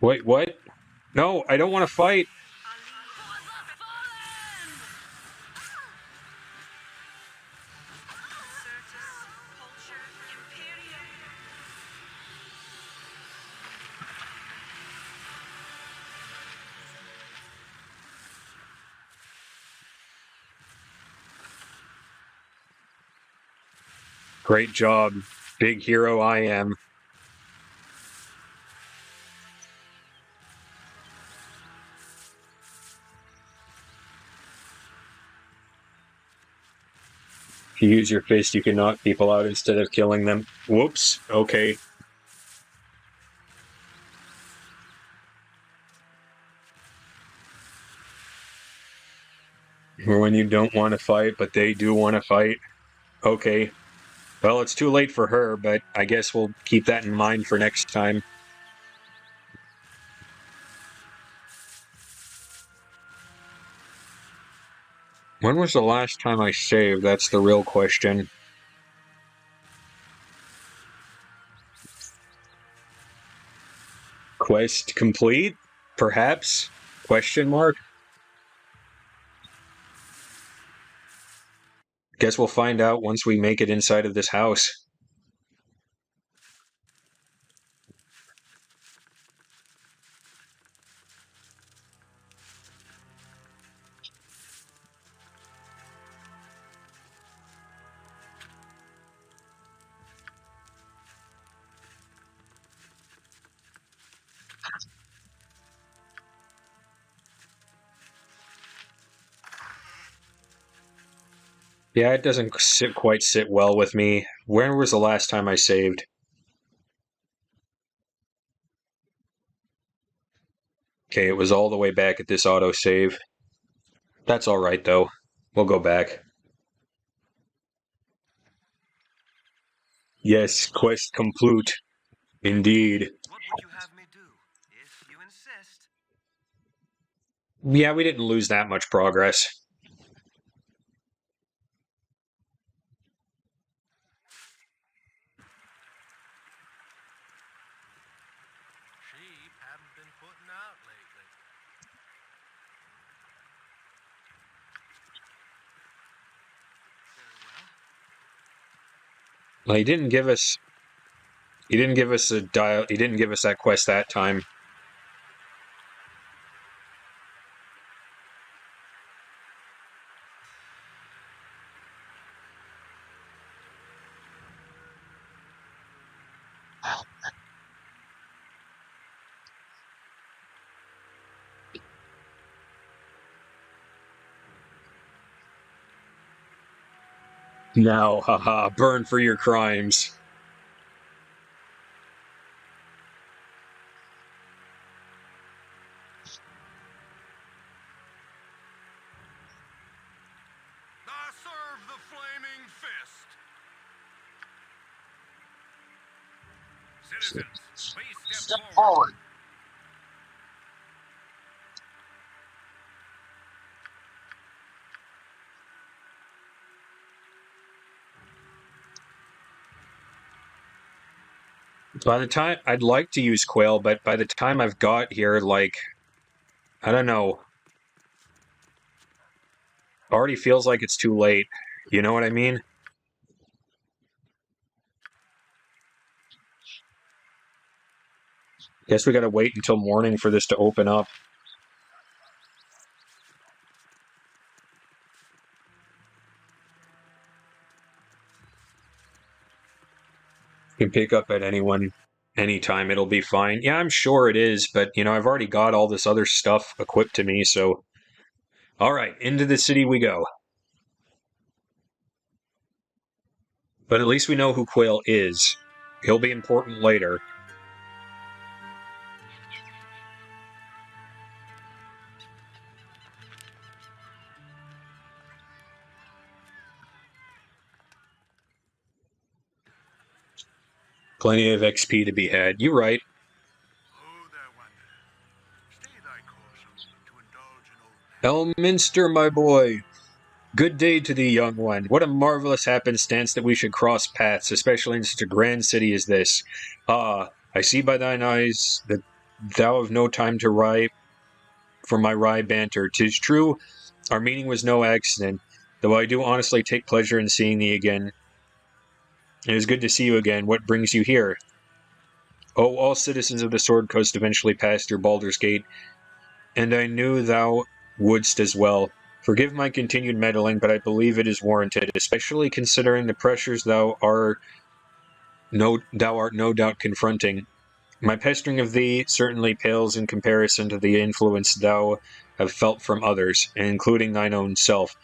Wait, what? No, I don't want to fight. Great job. Big hero I am. If you use your fist, you can knock people out instead of killing them. Whoops. Okay. Or when you don't want to fight, but they do want to fight. Okay. Well, it's too late for her, but I guess we'll keep that in mind for next time. When was the last time I saved? That's the real question. Quest complete? Perhaps? Question mark? Guess we'll find out once we make it inside of this house. Yeah, it doesn't quite sit well with me. When was the last time I saved? Okay, it was all the way back at this autosave. That's alright, though. We'll go back. Yes, quest complete. Indeed. What would you have me do? If you insist. Yeah, we didn't lose that much progress. Sheep haven't been putting out lately. Very well. Well, he didn't give us a dial. He didn't give us that quest that time. Now, haha, burn for your crimes. I serve the flaming fist. Citizens, please step forward. By the time I'd like to use Quail, but by the time I've got here, like, I don't know. Already feels like it's too late. You know what I mean? Guess we gotta wait until morning for this to open up. You can pick up at anytime, it'll be fine. Yeah, I'm sure it is, but, you know, I've already got all this other stuff equipped to me, so... Alright, into the city we go. But at least we know who Quail is. He'll be important later. Plenty of XP to be had. You're right. Who there, Wander? Stay thy course to indulge in old Elminster, my boy. Good day to thee, young one. What a marvelous happenstance that we should cross paths, especially in such a grand city as this. Ah, I see by thine eyes that thou have no time to wry for my wry banter. 'Tis true, our meeting was no accident, though I do honestly take pleasure in seeing thee again. It is good to see you again. What brings you here? Oh, all citizens of the Sword Coast eventually pass through Baldur's Gate, and I knew thou wouldst as well. Forgive my continued meddling, but I believe it is warranted, especially considering the pressures thou art no doubt confronting. My pestering of thee certainly pales in comparison to the influence thou have felt from others, including thine own self.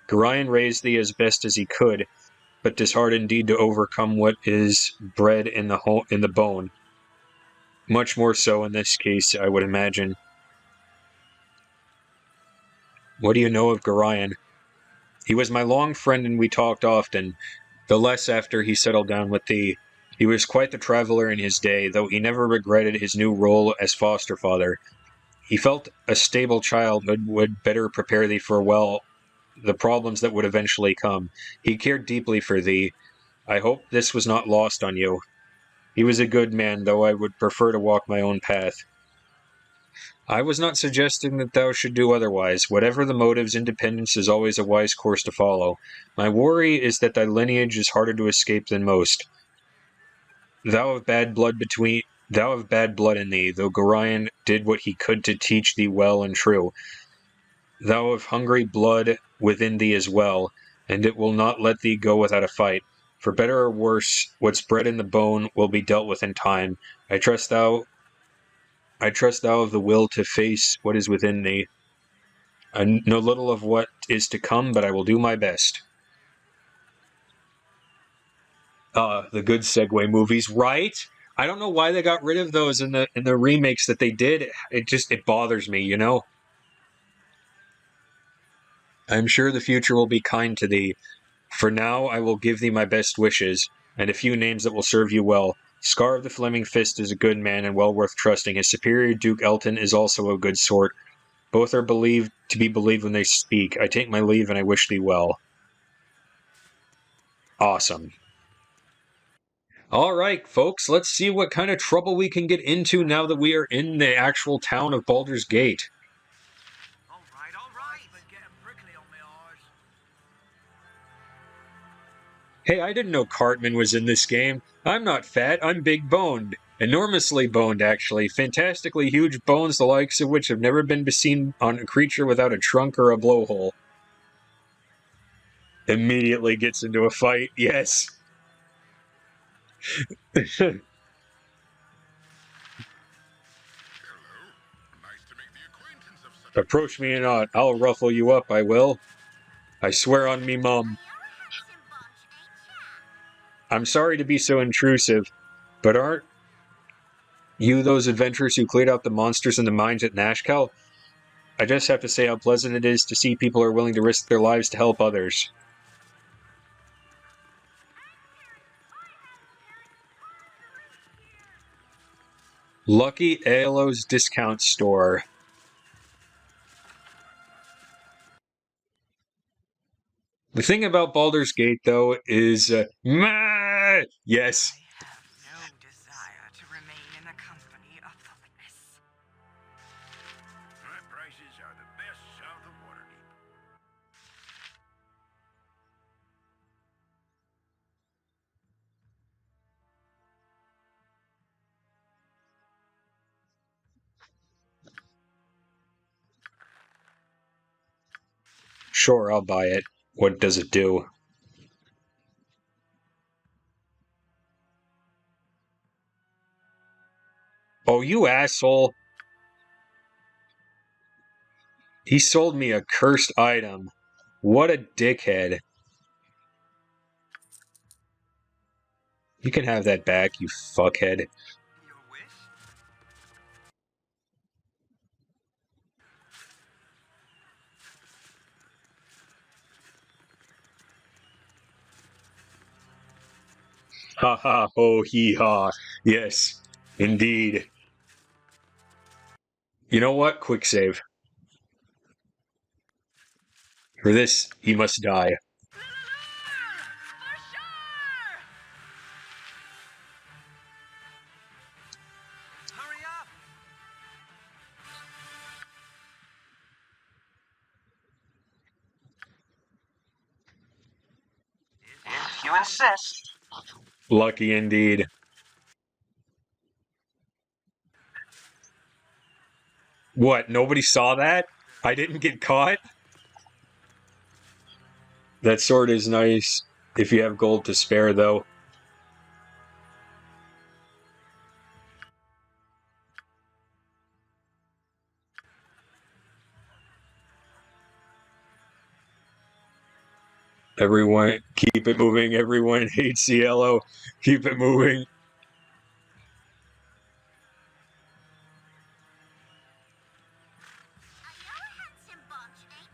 Gorion raised thee as best as he could, but 'tis hard indeed to overcome what is bred in the bone. Much more so in this case, I would imagine. What do you know of Gorion? He was my long friend and we talked often, though less after he settled down with thee. He was quite the traveler in his day, though he never regretted his new role as foster father. He felt a stable childhood would better prepare thee for, well, the problems that would eventually come. He cared deeply for thee. I hope this was not lost on you. He was a good man, though I would prefer to walk my own path. I was not suggesting that thou should do otherwise. Whatever the motives, independence is always a wise course to follow. My worry is that thy lineage is harder to escape than most. Thou have bad blood in thee, though Gorion did what he could to teach thee well and true. Thou have hungry blood within thee as well, and it will not let thee go without a fight. For better or worse, what's bred in the bone will be dealt with in time. I trust thou have the will to face what is within thee. I know little of what is to come, but I will do my best. The good segue movies, right? I don't know why they got rid of those in the remakes that they did. It bothers me, you know? I'm sure the future will be kind to thee. For now, I will give thee my best wishes, and a few names that will serve you well. Scar of the Flaming Fist is a good man and well worth trusting. His superior, Duke Elton, is also a good sort. Both are believed to be believed when they speak. I take my leave and I wish thee well. Awesome. Alright, folks, let's see what kind of trouble we can get into now that we are in the actual town of Baldur's Gate. All right. Been getting prickly on my eyes. Hey, I didn't know Cartman was in this game. I'm not fat, I'm big boned. Enormously boned, actually. Fantastically huge bones, the likes of which have never been seen on a creature without a trunk or a blowhole. Immediately gets into a fight, yes. Hello. Nice to make the acquaintance of such Approach me or not, I'll ruffle you up, I will. I swear on me, Mum. I'm sorry to be so intrusive, but aren't you those adventurers who cleared out the monsters in the mines at Nashkel? I just have to say how pleasant it is to see people are willing to risk their lives to help others. Lucky Alo's Discount Store. The thing about Baldur's Gate, though, is... yes. I have no desire to remain in the company of the witness. My prices are the best south of Waterdeep. Sure, I'll buy it. What does it do? Oh, you asshole. He sold me a cursed item. What a dickhead. You can have that back, you fuckhead. Your wish? Ha ha ho hee ha. Yes, indeed. You know what? Quick save. For this, he must die. For sure! Hurry up! insist. Lucky indeed. What? Nobody saw that? I didn't get caught? That sword is nice if you have gold to spare, though. Everyone, keep it moving. Everyone hates Cielo. Keep it moving. Are you a handsome bunch, ain't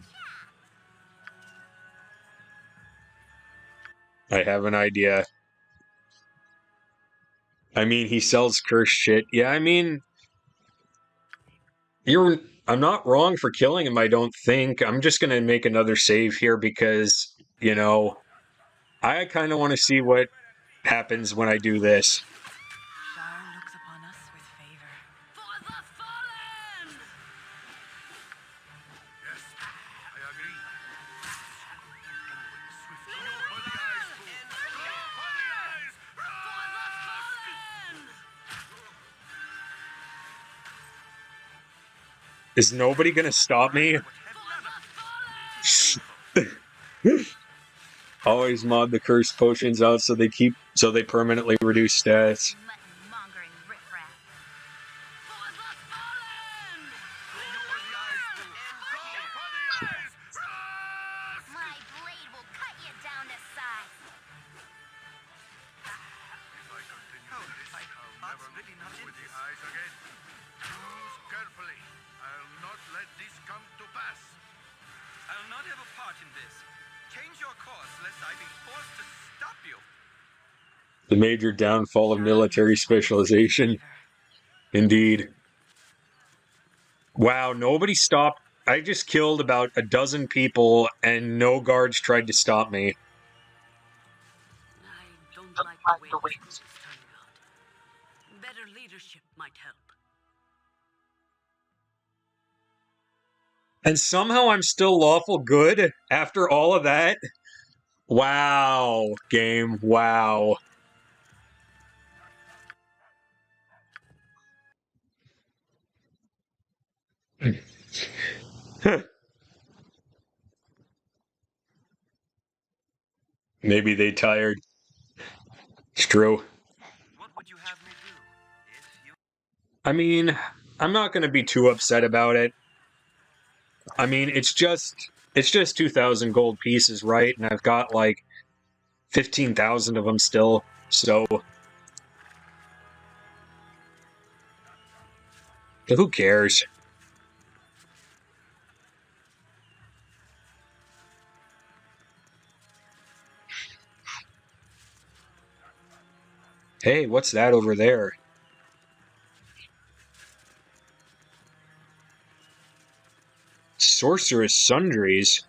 ya? I have an idea. I mean, he sells cursed shit. Yeah, I mean, I'm not wrong for killing him, I don't think. I'm just going to make another save here because, I kind of want to see what happens when I do this. Shar looks upon us with favor. For the fallen! Yes, I agree. Swift. Go for the eyes, fool. Go for the eyes. For the fallen! Is nobody going to stop me? For the fallen! Always mod the cursed potions out so they permanently reduce stats. Mutton-mongering riffraff. For the fallen! Go for the eyes, fool. Go for the eyes. My blade will cut you down to size. If I continue this, I'll never look you with the eyes again. Choose carefully. I'll not let this come to pass. I'll not have a part in this. Change your course, lest I be forced to stop you. The major downfall of military specialization. Indeed. Wow, nobody stopped. I just killed about a dozen people and no guards tried to stop me. I don't like the way this is turning out. Better leadership might help. And somehow I'm still lawful good after all of that? Wow, game, wow. Maybe they tired. It's true. What would you have me do? If you... I mean, I'm not going to be too upset about it. I mean, it's just 2,000 gold pieces, right? And I've got like 15,000 of them still. So who cares? Hey, what's that over there? Sorceress Sundries.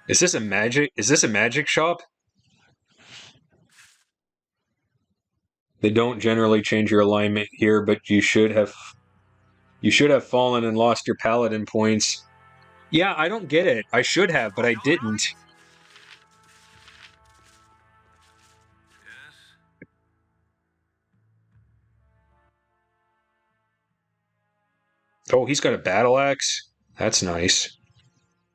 Is this a magic shop? They don't generally change your alignment here, but you should have fallen and lost your paladin points. Yeah, I don't get it. I should have, but I didn't. Yes. Oh, he's got a battle axe? That's nice.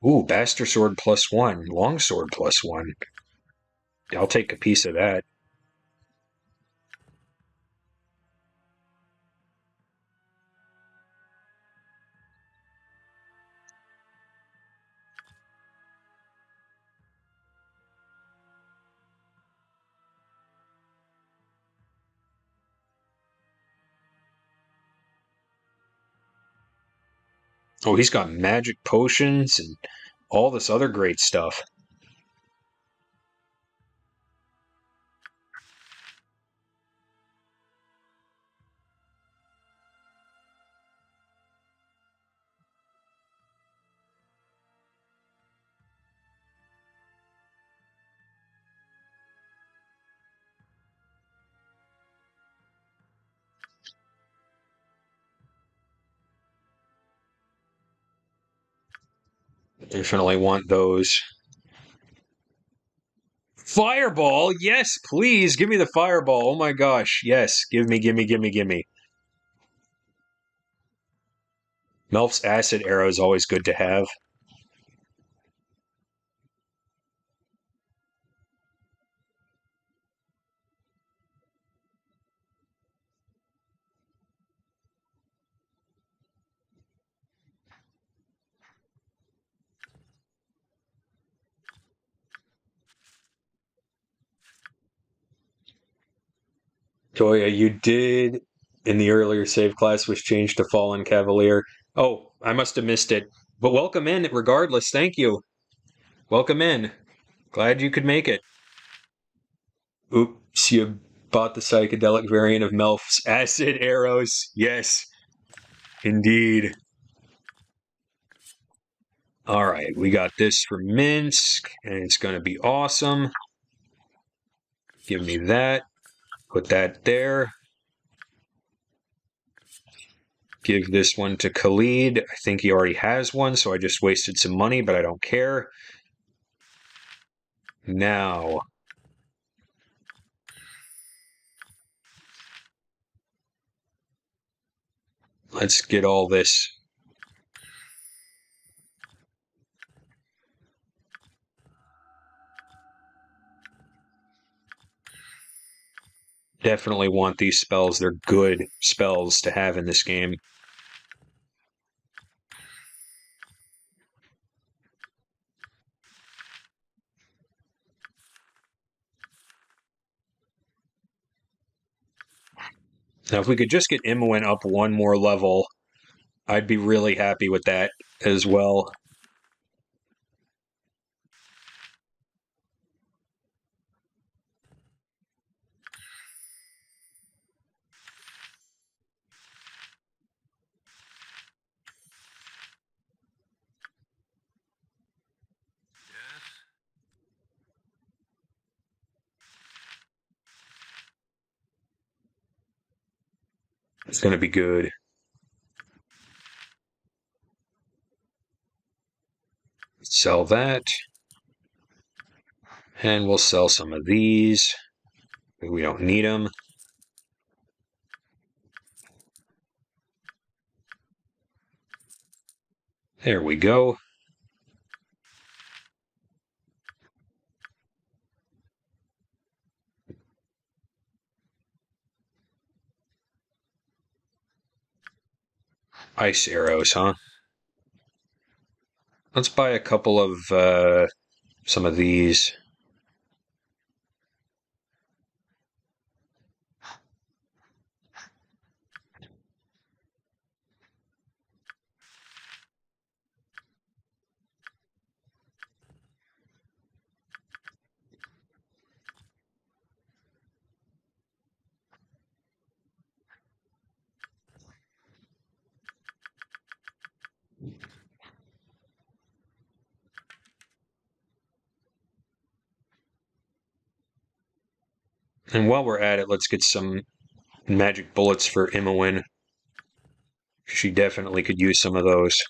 Ooh, Bastard Sword +1. Longsword +1. I'll take a piece of that. Oh, he's got magic potions and all this other great stuff. Definitely want those. Fireball? Yes, please. Give me the fireball. Oh my gosh. Yes. Give me, give me, give me, give me. Melf's acid arrow is always good to have. Toya, you did in the earlier save class was changed to Fallen Cavalier. Oh, I must have missed it. But welcome in regardless. Thank you. Welcome in. Glad you could make it. Oops, you bought the psychedelic variant of Melf's acid arrows. Yes, indeed. All right, we got this for Minsk, and it's going to be awesome. Give me that. Put that there. Give this one to Khalid. I think he already has one, so I just wasted some money, but I don't care. Now, let's get all this. Definitely want these spells. They're good spells to have in this game. Now, if we could just get Imoen up one more level, I'd be really happy with that as well. Yes? It's going to be good. Sell that. And we'll sell some of these. We don't need them. There we go. Ice arrows, huh? Let's buy a couple of some of these. And while we're at it, let's get some magic bullets for Imoen. She definitely could use some of those.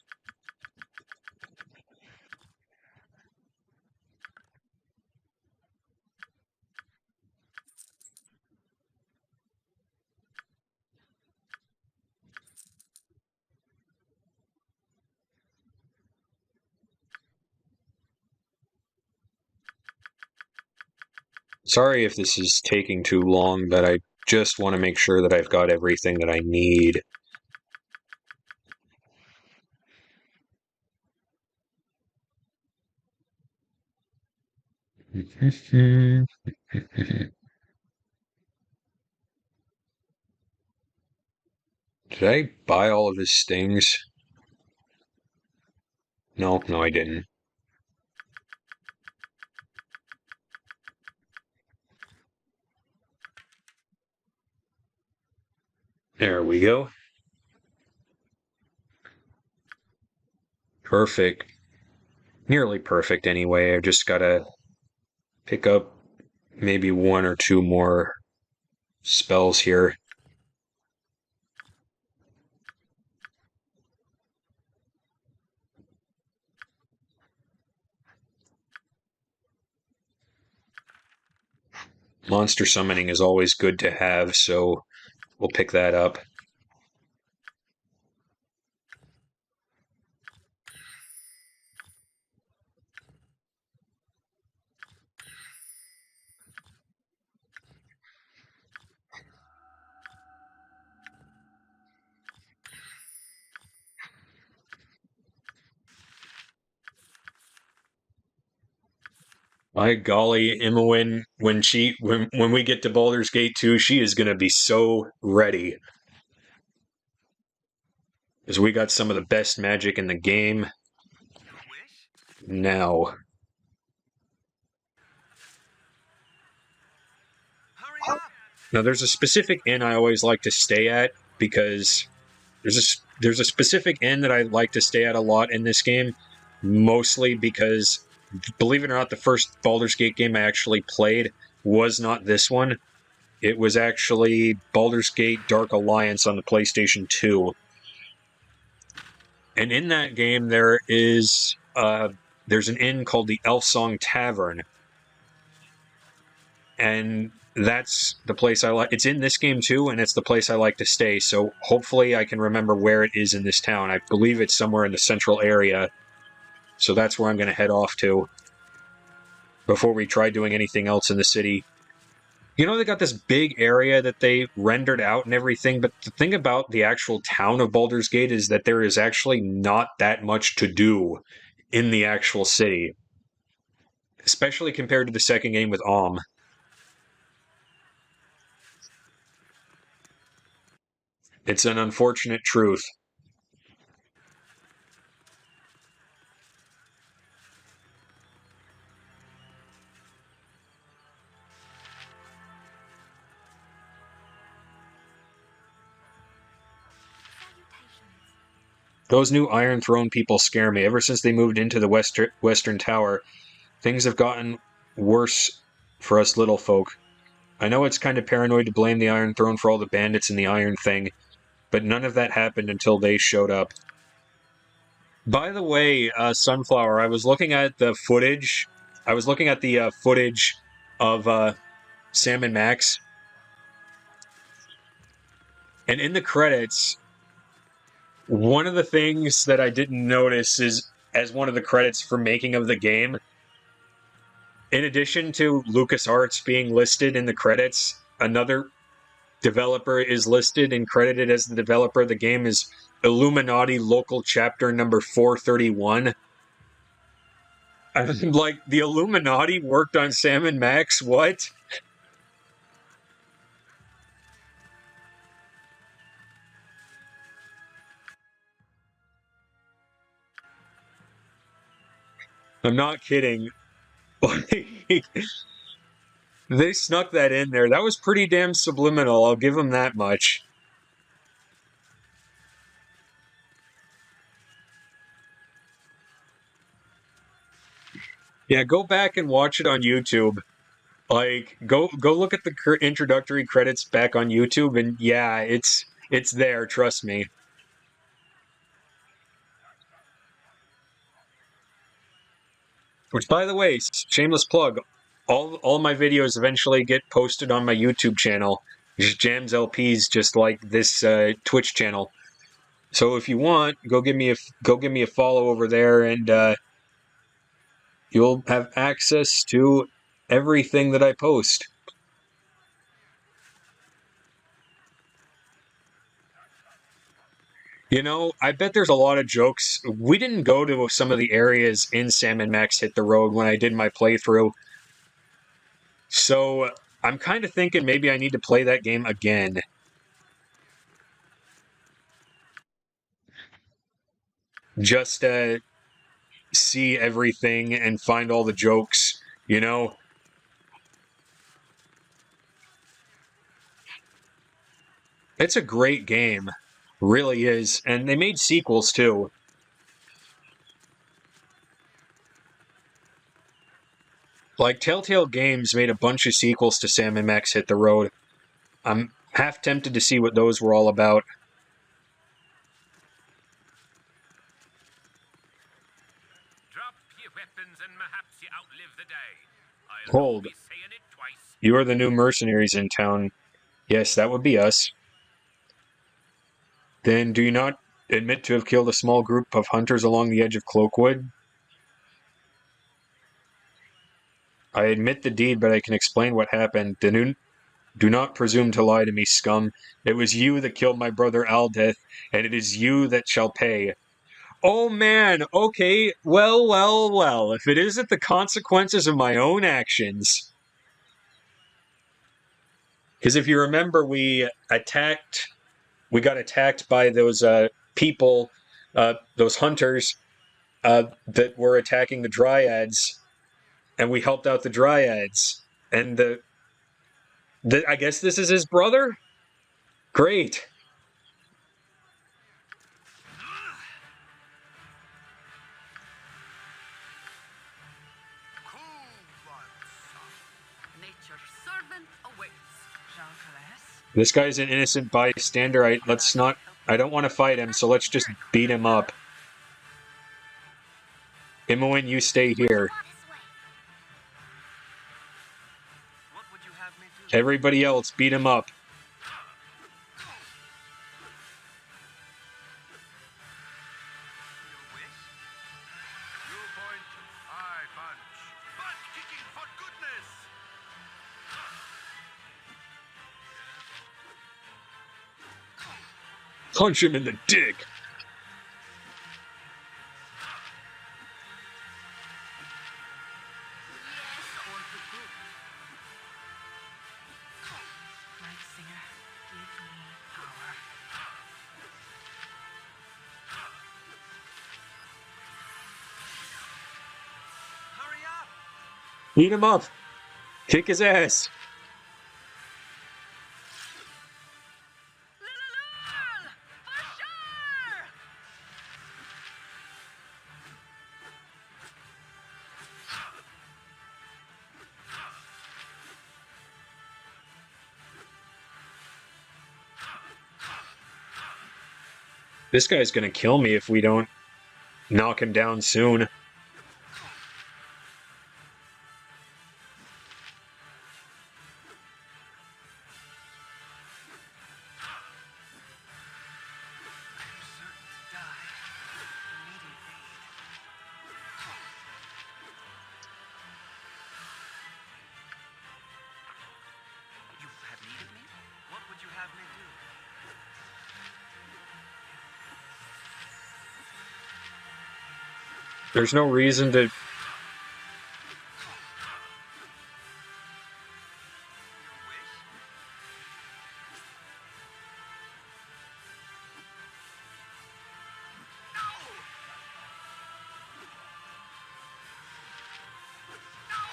Sorry if this is taking too long, but I just want to make sure that I've got everything that I need. Did I buy all of his stings? No, I didn't. There we go. Perfect. Nearly perfect anyway. I've just got to pick up maybe one or two more spells here. monster summoning is always good to have, so we'll pick that up. My golly, Imoen, when we get to Baldur's Gate 2, she is gonna be so ready. Because we got some of the best magic in the game Your wish? now. Hurry up! Now there's a specific inn I always like to stay at because there's a specific inn that I like to stay at a lot in this game, mostly because, believe it or not, the first Baldur's Gate game I actually played was not this one. It was actually Baldur's Gate Dark Alliance on the PlayStation 2. And in that game, there's an inn called the Elfsong Tavern, and that's the place I like. It's in this game too, and it's the place I like to stay. So hopefully, I can remember where it is in this town. I believe it's somewhere in the central area. So that's where I'm going to head off to before we try doing anything else in the city. You know, they got this big area that they rendered out and everything, but the thing about the actual town of Baldur's Gate is that there is actually not that much to do in the actual city, especially compared to the second game with Alm. It's an unfortunate truth. Those new Iron Throne people scare me. Ever since they moved into the Western Tower, things have gotten worse for us little folk. I know it's kind of paranoid to blame the Iron Throne for all the bandits and the Iron Thing, but none of that happened until they showed up. By the way, Sunflower, I was looking at the footage. I was looking at the footage of Sam and Max. And in the credits, one of the things that I didn't notice is, as one of the credits for making of the game, in addition to LucasArts being listed in the credits, another developer is listed and credited as the developer of the game is Illuminati Local Chapter number 431. I'm like, the Illuminati worked on Sam and Max? What? I'm not kidding. They snuck that in there. That was pretty damn subliminal, I'll give them that much. Yeah, go back and watch it on YouTube. Like, go look at the introductory credits back on YouTube, and yeah, it's there, trust me. Which, by the way, shameless plug, all my videos eventually get posted on my YouTube channel. Just jams LPs, just like this Twitch channel. So if you want, go give me a follow over there, and you'll have access to everything that I post. You know, I bet there's a lot of jokes. We didn't go to some of the areas in Sam and Max Hit the Road when I did my playthrough. So I'm kind of thinking maybe I need to play that game again. Just see everything and find all the jokes, you know? It's a great game. Really is. And they made sequels too. Like, Telltale Games made a bunch of sequels to Sam and Max Hit the Road. I'm half tempted to see what those were all about. Drop your weapons and perhaps you outlive the day. I'll Hold. not be saying it twice. You are the new mercenaries in town. Yes, that would be us. Then do you not admit to have killed a small group of hunters along the edge of Cloakwood? I admit the deed, but I can explain what happened. Do not presume to lie to me, scum. It was you that killed my brother Aldeth, and it is you that shall pay. Oh man, okay, well. If it isn't the consequences of my own actions. Because if you remember, we got attacked by those people, those hunters that were attacking the Dryads, and we helped out the Dryads. And I guess this is his brother? Great. Nature's servant awaits. Jean Calais. This guy's an innocent bystander. I don't want to fight him, so let's just beat him up. Imoen, you stay here. What would you have me do? Everybody else, beat him up. Your wish? You point, I punch. Butt kicking for goodness! Punch him in the dick. Yes, or the good. Night singer, give me power. Hurry up! Beat him up. Kick his ass. Lilulul! For sure! This guy's gonna kill me if we don't knock him down soon. I'm certain to die. Immediate aid. You have need of me? What would you have me do? There's no reason to... Your wish? No! No!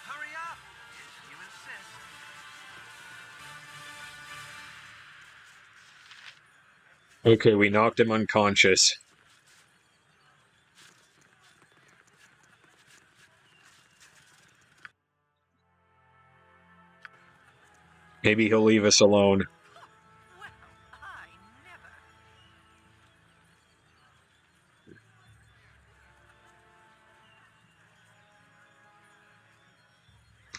Hurry up! If you insist. Okay, we knocked him unconscious. Maybe he'll leave us alone. Well, I never.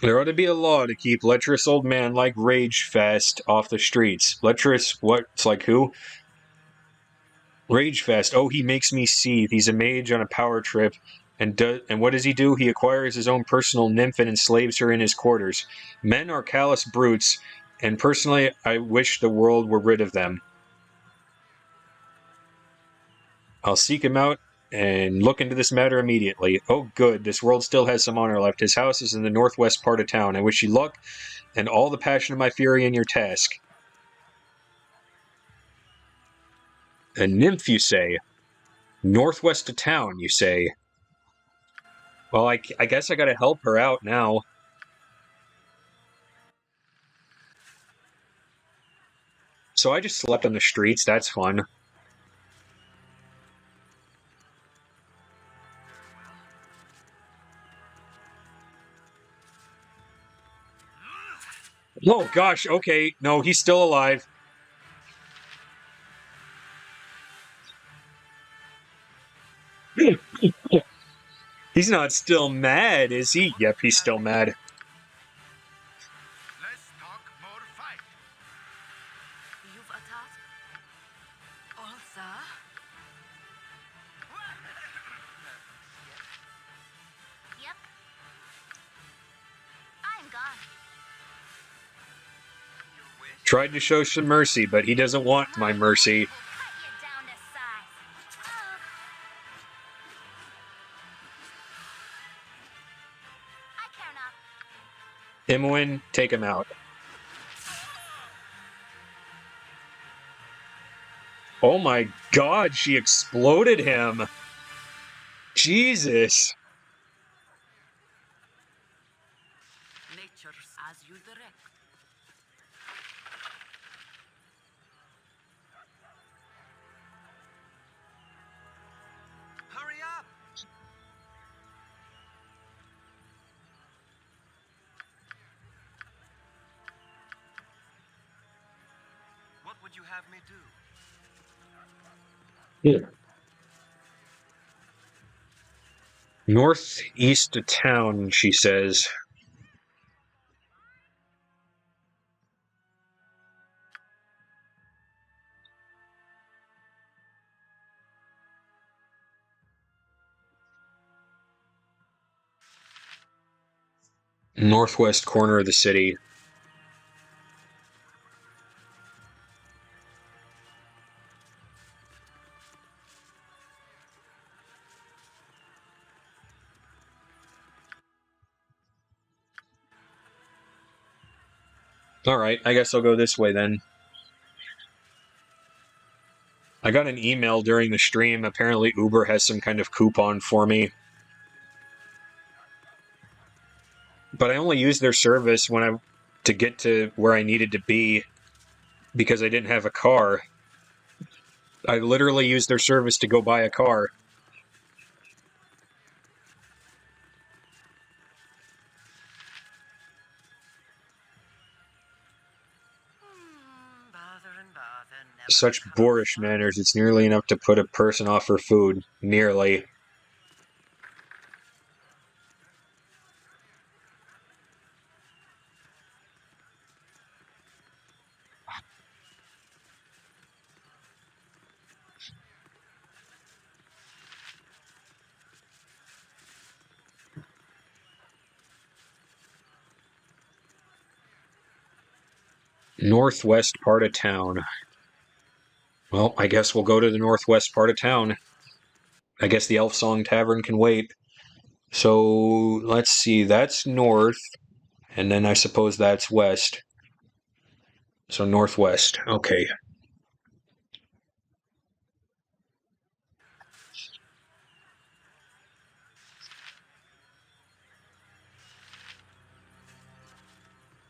There ought to be a law to keep lecherous old man like Ragefest off the streets. Lecherous what? It's like who? Ragefest. Oh, he makes me seethe. He's a mage on a power trip. And what does he do? He acquires his own personal nymph and enslaves her in his quarters. Men are callous brutes, and personally, I wish the world were rid of them. I'll seek him out and look into this matter immediately. Oh, good. This world still has some honor left. His house is in the northwest part of town. I wish you luck and all the passion of my fury in your task. A nymph, you say? Northwest of town, you say? Well, I guess I gotta help her out now. So I just slept on the streets. That's fun. Oh, gosh. Okay. No, he's still alive. He's not still mad, is he? Yep, he's still mad. Let's talk more fight. You've a task? Also? Yep. I'm gone. Tried to show some mercy, but he doesn't want my mercy. We'll cut you down to size. I care not. Imoen, take him out. Oh my god, she exploded him. Jesus. Nature's as you direct. Hurry up! What would you have me do? Northeast of town, she says. Northwest corner of the city. Alright, I guess I'll go this way then. I got an email during the stream. Apparently Uber has some kind of coupon for me. But I only used their service to get to where I needed to be because I didn't have a car. I literally used their service to go buy a car. Bother and bother. Never Such comes boorish fun. manners. It's nearly enough to put a person off for food. Nearly. Northwest part of town. Well, I guess we'll go to the northwest part of town. I guess the Elf Song Tavern can wait. So, let's see. That's north. And then I suppose that's west. So northwest. Okay.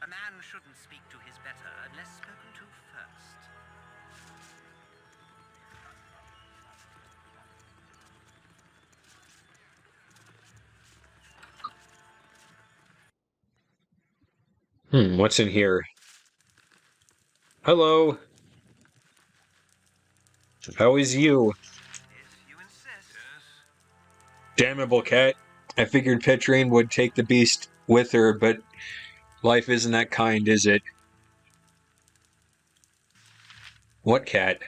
A man shouldn't speak to his better unless spoken to first. What's in here? Hello. How is you? If you insist. Damnable cat. I figured Petrine would take the beast with her, but life isn't that kind, is it? What cat?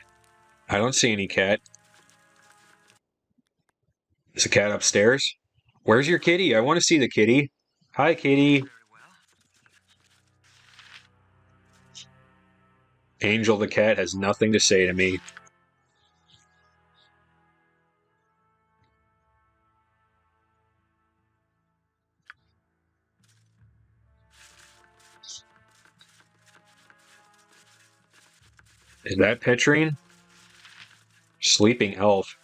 I don't see any cat. Is a cat upstairs? Where's your kitty? I want to see the kitty. Hi, kitty. Very well. Angel the cat has nothing to say to me. Is that Petrine? Sleeping elf.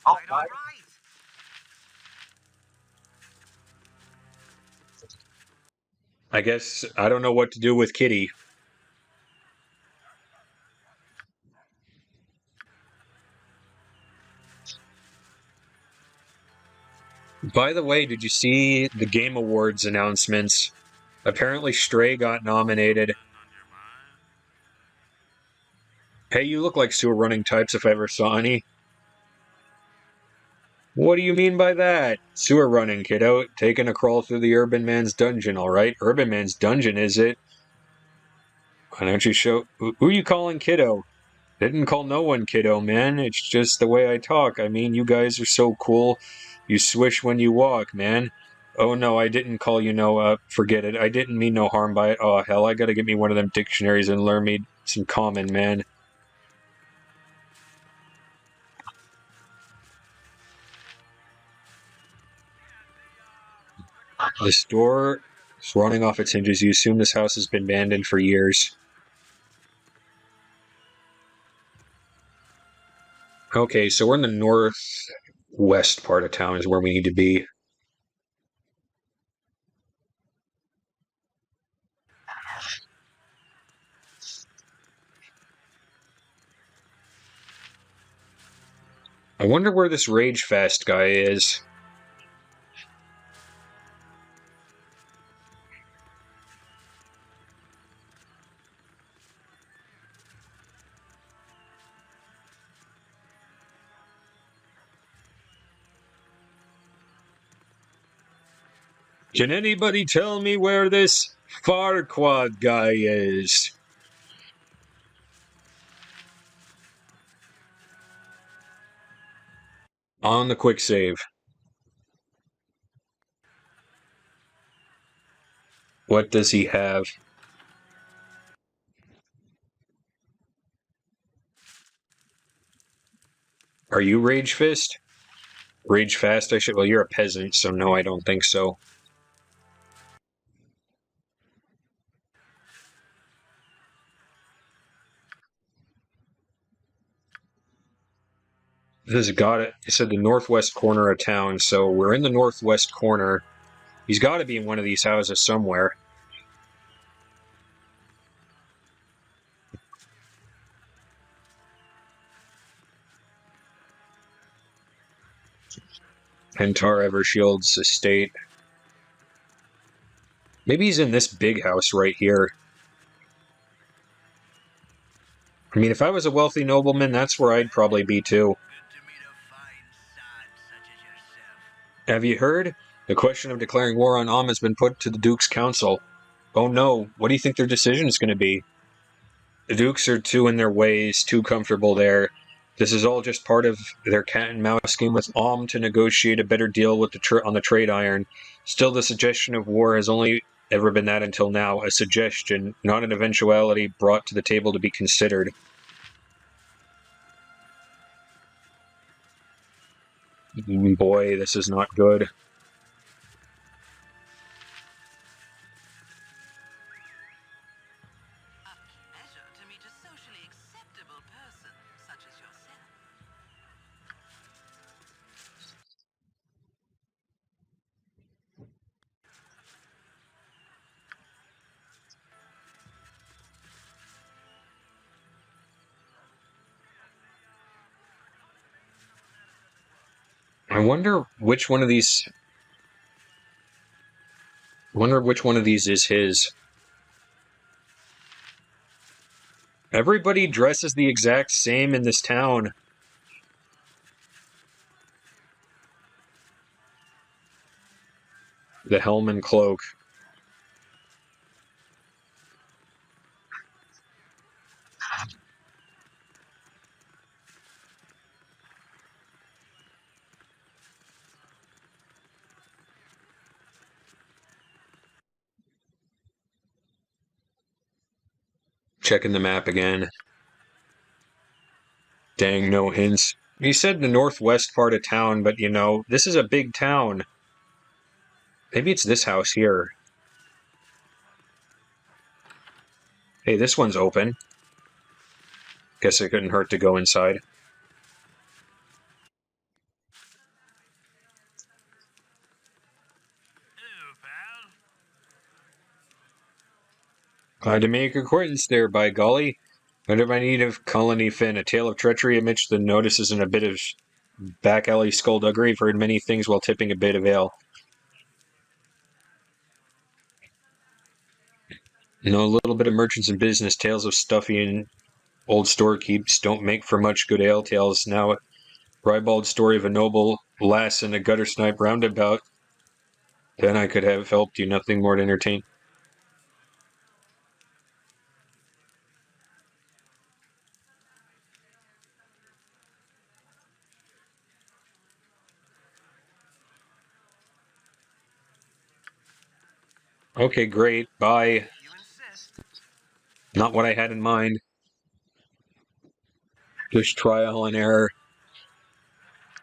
All right, all right. I guess I don't know what to do with Kitty. By the way, did you see the Game Awards announcements? Apparently Stray got nominated. Hey, you look like sewer running types if I ever saw any. What do you mean by that? Sewer running, kiddo. Taking a crawl through the Urban Man's dungeon, alright? Urban Man's dungeon, is it? Why don't you show... Who you calling kiddo? Didn't call no one kiddo, man. It's just the way I talk. I mean, you guys are so cool. You swish when you walk, man. Oh no, I didn't call you no, forget it. I didn't mean no harm by it. Oh hell, I gotta get me one of them dictionaries and learn me some common, man. This door is running off its hinges. You assume this house has been abandoned for years. Okay, so we're in the northwest part of town is where we need to be. I wonder where this Rage Fast guy is. Can anybody tell me where this Farquaad guy is? On the quick save. What does he have? Are you Rage Fist? Rage Fast, I should. Well, you're a peasant, so no, I don't think so. This has got it. It said the northwest corner of town, so we're in the northwest corner. He's got to be in one of these houses somewhere. Pentar Evershield's estate. Maybe he's in this big house right here. I mean, if I was a wealthy nobleman, that's where I'd probably be too. Have you heard? The question of declaring war on Om has been put to the Duke's Council. Oh no, what do you think their decision is going to be? The Dukes are too in their ways, too comfortable there. This is all just part of their cat and mouse game with Om to negotiate a better deal with on the trade iron. Still, the suggestion of war has only ever been that until now, a suggestion, not an eventuality brought to the table to be considered. Boy, this is not good. A pleasure to meet a socially acceptable person such as yourself. I wonder which one of these... is his. Everybody dresses the exact same in this town. The helm and cloak. Checking the map again. Dang, no hints. He said the northwest part of town, but you know, this is a big town. Maybe it's this house here. Hey, this one's open. Guess it couldn't hurt to go inside. Hello, pal. Glad to make acquaintance there, by golly. Whatever I need of Colony Finn, a tale of treachery amidst the notices and a bit of back alley skullduggery. I've heard many things while tipping a bit of ale. Know a little bit of merchants and business, tales of stuffy and Old storekeeps don't make for much good ale tales now. Ribald story of a noble lass in a gutter snipe roundabout. Then I could have helped you, nothing more to entertain. Okay, great. Bye. You insist. Not what I had in mind. Just trial and error.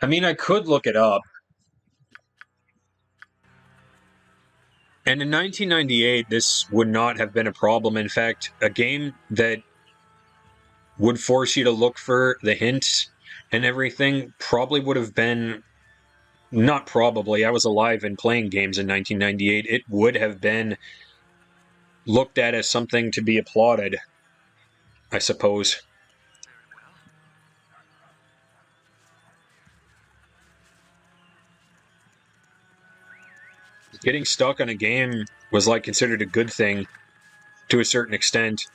I mean, I could look it up. And in 1998, this would not have been a problem. In fact, a game that would force you to look for the hints and everything probably would have been, not probably, I was alive and playing games in 1998. It would have been looked at as something to be applauded, I suppose. Very well. Getting stuck on a game was like considered a good thing to a certain extent.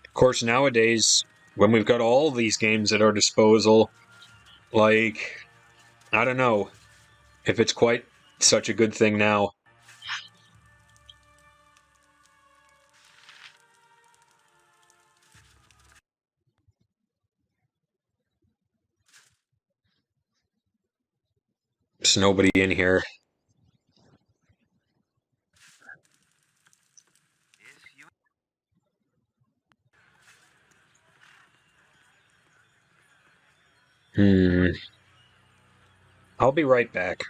Of course, nowadays, when we've got all these games at our disposal, like, I don't know if it's quite such a good thing now. There's nobody in here. If you I'll be right back.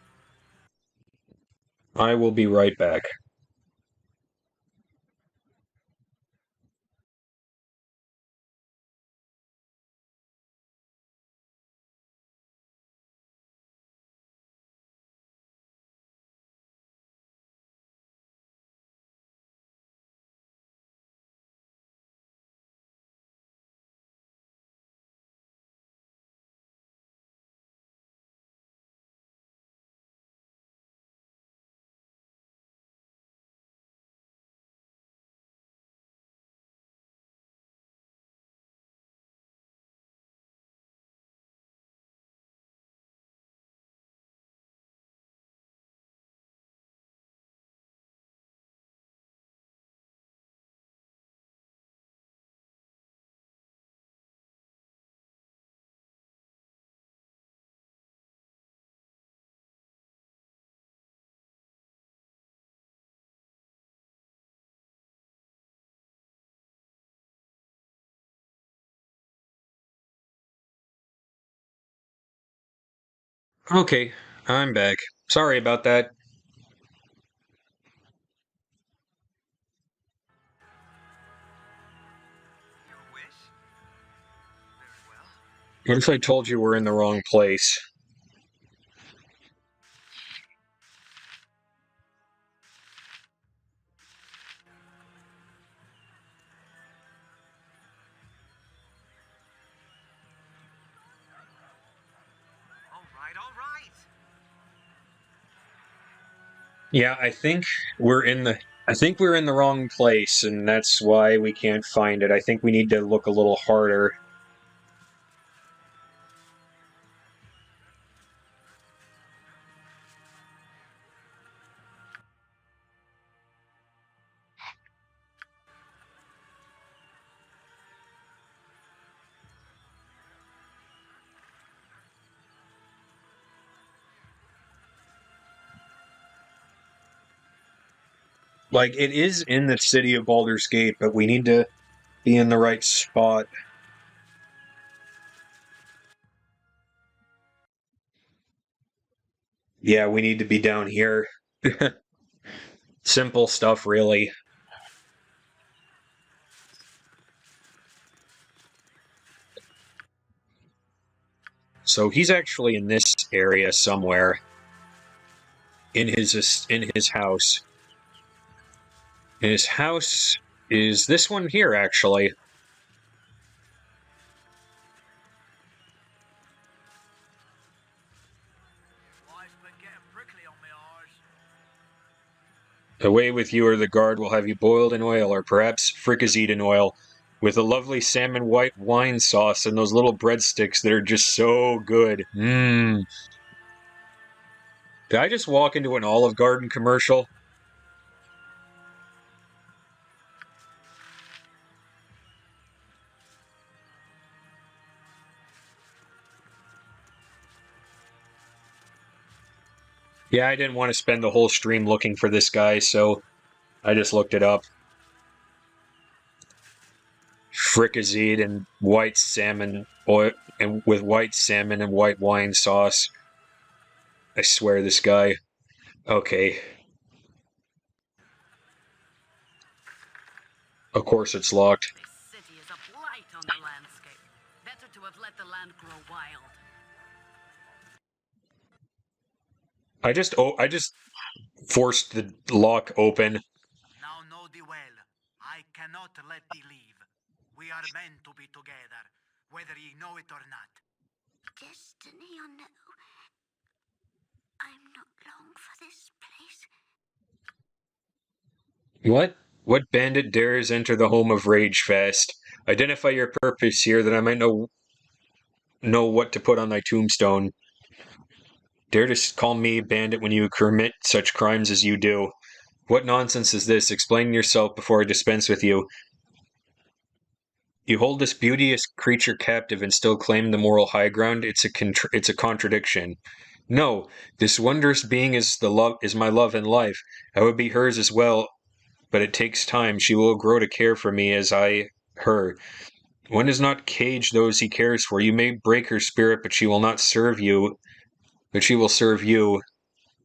I will be right back. Okay, I'm back. Sorry about that. your wish. Very well. What if I told you we're in the wrong place? All right, all right. Yeah, I think we're in the wrong place, and that's why we can't find it. I think we need to look a little harder. Like, it is in the city of Baldur's Gate, but we need to be in the right spot. Yeah, we need to be down here. Simple stuff, really. So he's actually in this area somewhere. In his house. And his house is this one here, actually. Life's been getting prickly on my arse. Away with you, or the guard will have you boiled in oil, or perhaps fricasseed in oil, with a lovely salmon white wine sauce and those little breadsticks that are just so good. Mmm. Did I just walk into an Olive Garden commercial? Yeah, I didn't want to spend the whole stream looking for this guy, so I just looked it up. Fricasseed and white salmon oil, and with white salmon and white wine sauce. I swear this guy. Okay. Of course it's locked. This city is a blight on the landscape. Better to have let the land grow wild. I just forced the lock open. Now know thee well. I cannot let thee leave. We are meant to be together, whether ye know it or not. Destiny or no, I'm not long for this place. What bandit dares enter the home of Ragefest? Identify your purpose here, that I might know what to put on thy tombstone. Dare to call me bandit when you commit such crimes as you do. What nonsense is this? Explain yourself before I dispense with you. You hold this beauteous creature captive and still claim the moral high ground? It's a contradiction. No, this wondrous being is my love and life. I would be hers as well, but it takes time. She will grow to care for me as I her. One does not cage those he cares for. You may break her spirit, but she will not serve you. But she will serve you,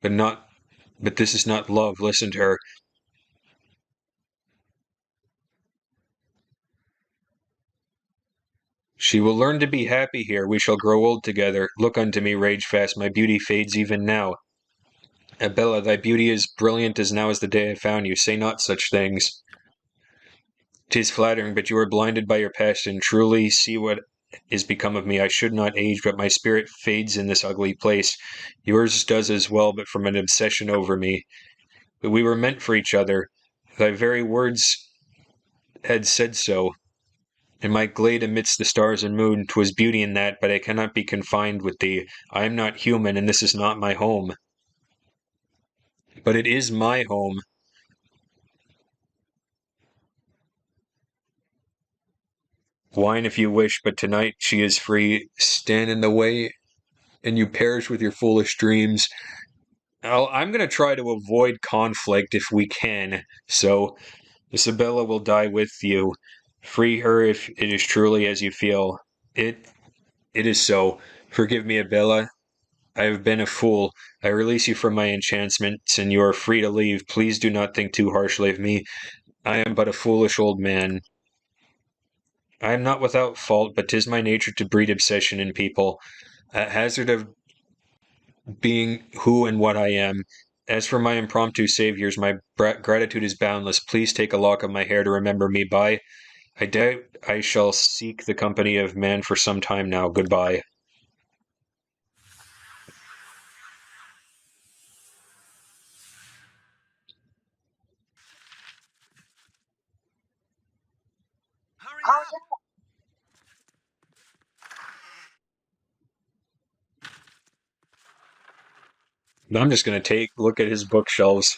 but this is not love. Listen to her. She will learn to be happy here. We shall grow old together. Look unto me, Ragefast. My beauty fades even now. Abella, thy beauty is brilliant as now as the day I found you. Say not such things. 'Tis flattering, but you are blinded by your passion. Truly, see what is become of me. I should not age, but my spirit fades in this ugly place. Yours does as well, but from an obsession over me. But we were meant for each other. Thy very words had said so. In my glade amidst the stars and moon, 'twas beauty in that, but I cannot be confined with thee. I am not human, and this is not my home. But it is my home. Whine if you wish, but tonight she is free. Stand in the way, and you perish with your foolish dreams. I'm going to try to avoid conflict if we can, so Isabella will die with you. Free her if it is truly as you feel. It is so. Forgive me, Abella. I have been a fool. I release you from my enchantments, and you are free to leave. Please do not think too harshly of me. I am but a foolish old man. I am not without fault, but 'tis my nature to breed obsession in people, at hazard of being who and what I am. As for my impromptu saviors, my gratitude is boundless. Please take a lock of my hair to remember me by. I doubt I shall seek the company of man for some time now. Goodbye. Hurry up! I'm just going to look at his bookshelves.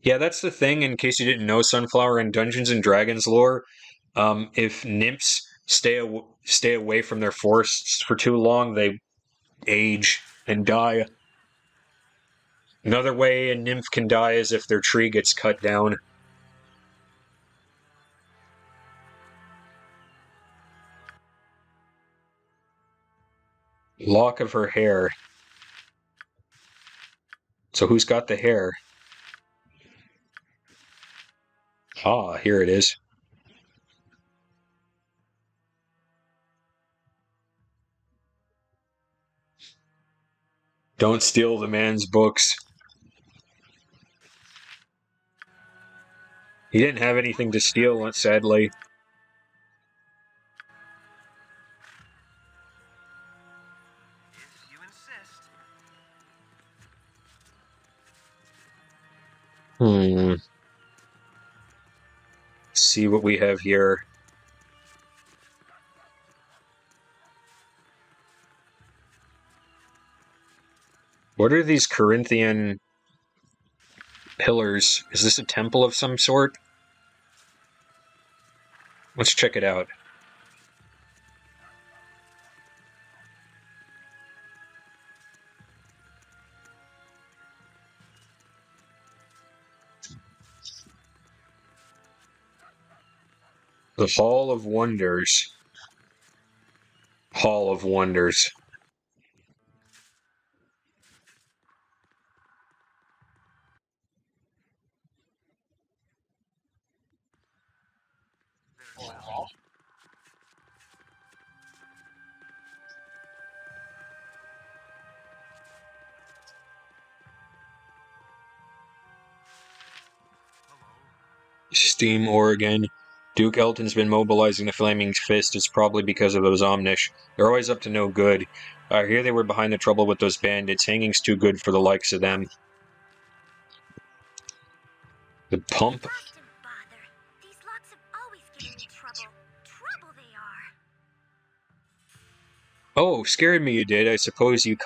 Yeah, that's the thing, in case you didn't know, Sunflower, in Dungeons and Dragons lore, if nymphs stay away from their forests for too long, they age and die. Another way a nymph can die is if their tree gets cut down. Lock of her hair. So who's got the hair? Ah, here it is. Don't steal the man's books. He didn't have anything to steal, sadly. If you insist. Let's see what we have here. What are these Corinthian pillars? Is this a temple of some sort? Let's check it out. The Hall of Wonders. Hall of Wonders. Steam, Oregon. Duke Elton's been mobilizing the Flaming Fist. It's probably because of those Omnish. They're always up to no good. I hear they were behind the trouble with those bandits. Hanging's too good for the likes of them. The pump. Often bother. These locks have always given me trouble. Trouble they are. Oh, scared me you did. I suppose I'm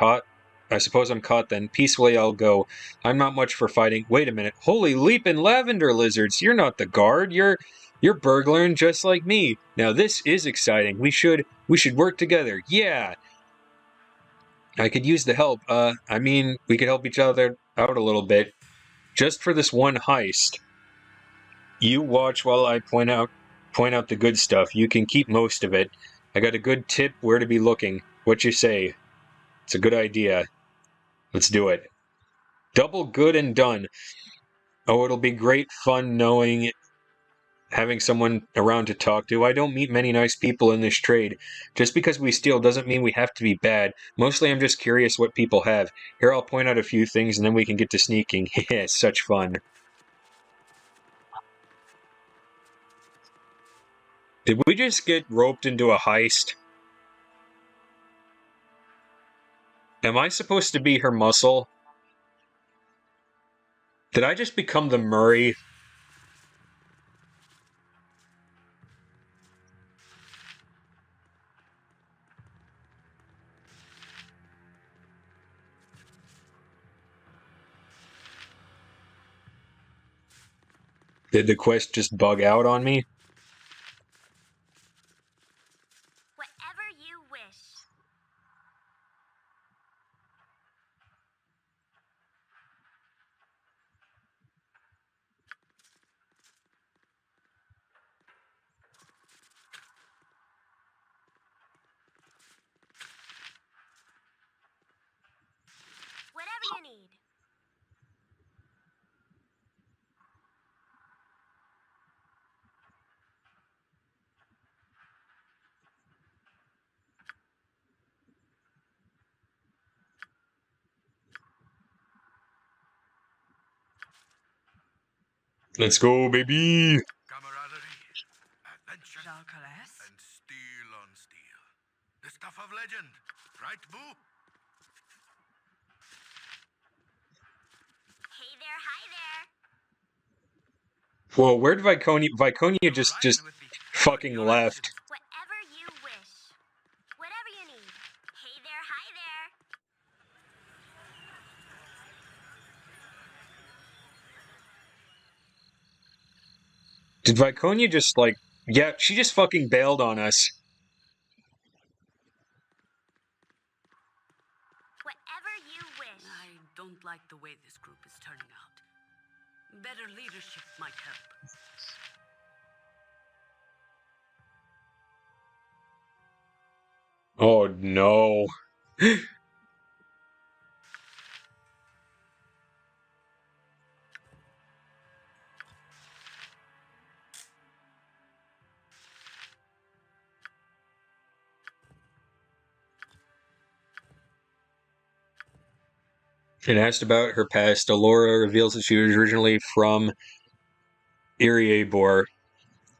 caught then. Peacefully I'll go. I'm not much for fighting. Wait a minute. Holy leapin' lavender lizards. You're not the guard. You're burglaring just like me. Now this is exciting. We should work together. Yeah. I could use the help. I mean, we could help each other out a little bit. Just for this one heist. You watch while I point out the good stuff. You can keep most of it. I got a good tip where to be looking. What you say? It's a good idea. Let's do it. Double good and done. Oh, it'll be great fun having someone around to talk to. I don't meet many nice people in this trade. Just because we steal doesn't mean we have to be bad. Mostly I'm just curious what people have. Here, I'll point out a few things and then we can get to sneaking. Yeah, such fun. Did we just get roped into a heist? Am I supposed to be her muscle? Did I just become the Murray? Did the quest just bug out on me? Whatever you wish. Whatever you need. Let's go, baby! Camaraderie, adventure, Jalcalas? and steel on steel. The stuff of legend, right, Boo? Hey there, hi there. Whoa, where did Viconia just fucking left. Whatever you wish. Whatever you need. Hey there, hi there. Did Viconia just, like... Yeah, she just fucking bailed on us. Whatever you wish. I don't like the way this group is turning out. Better leadership might help. Oh, no. And asked about her past, Alora reveals that she was originally from Iriabor.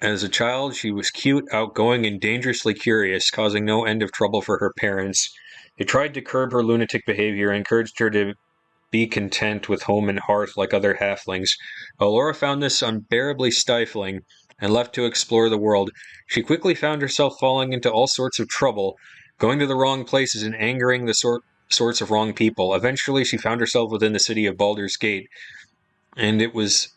As a child, she was cute, outgoing, and dangerously curious, causing no end of trouble for her parents. They tried to curb her lunatic behavior and encouraged her to be content with home and hearth like other halflings. Alora found this unbearably stifling and left to explore the world. She quickly found herself falling into all sorts of trouble, going to the wrong places and angering the sorts of wrong people. Eventually, she found herself within the city of Baldur's Gate, and it was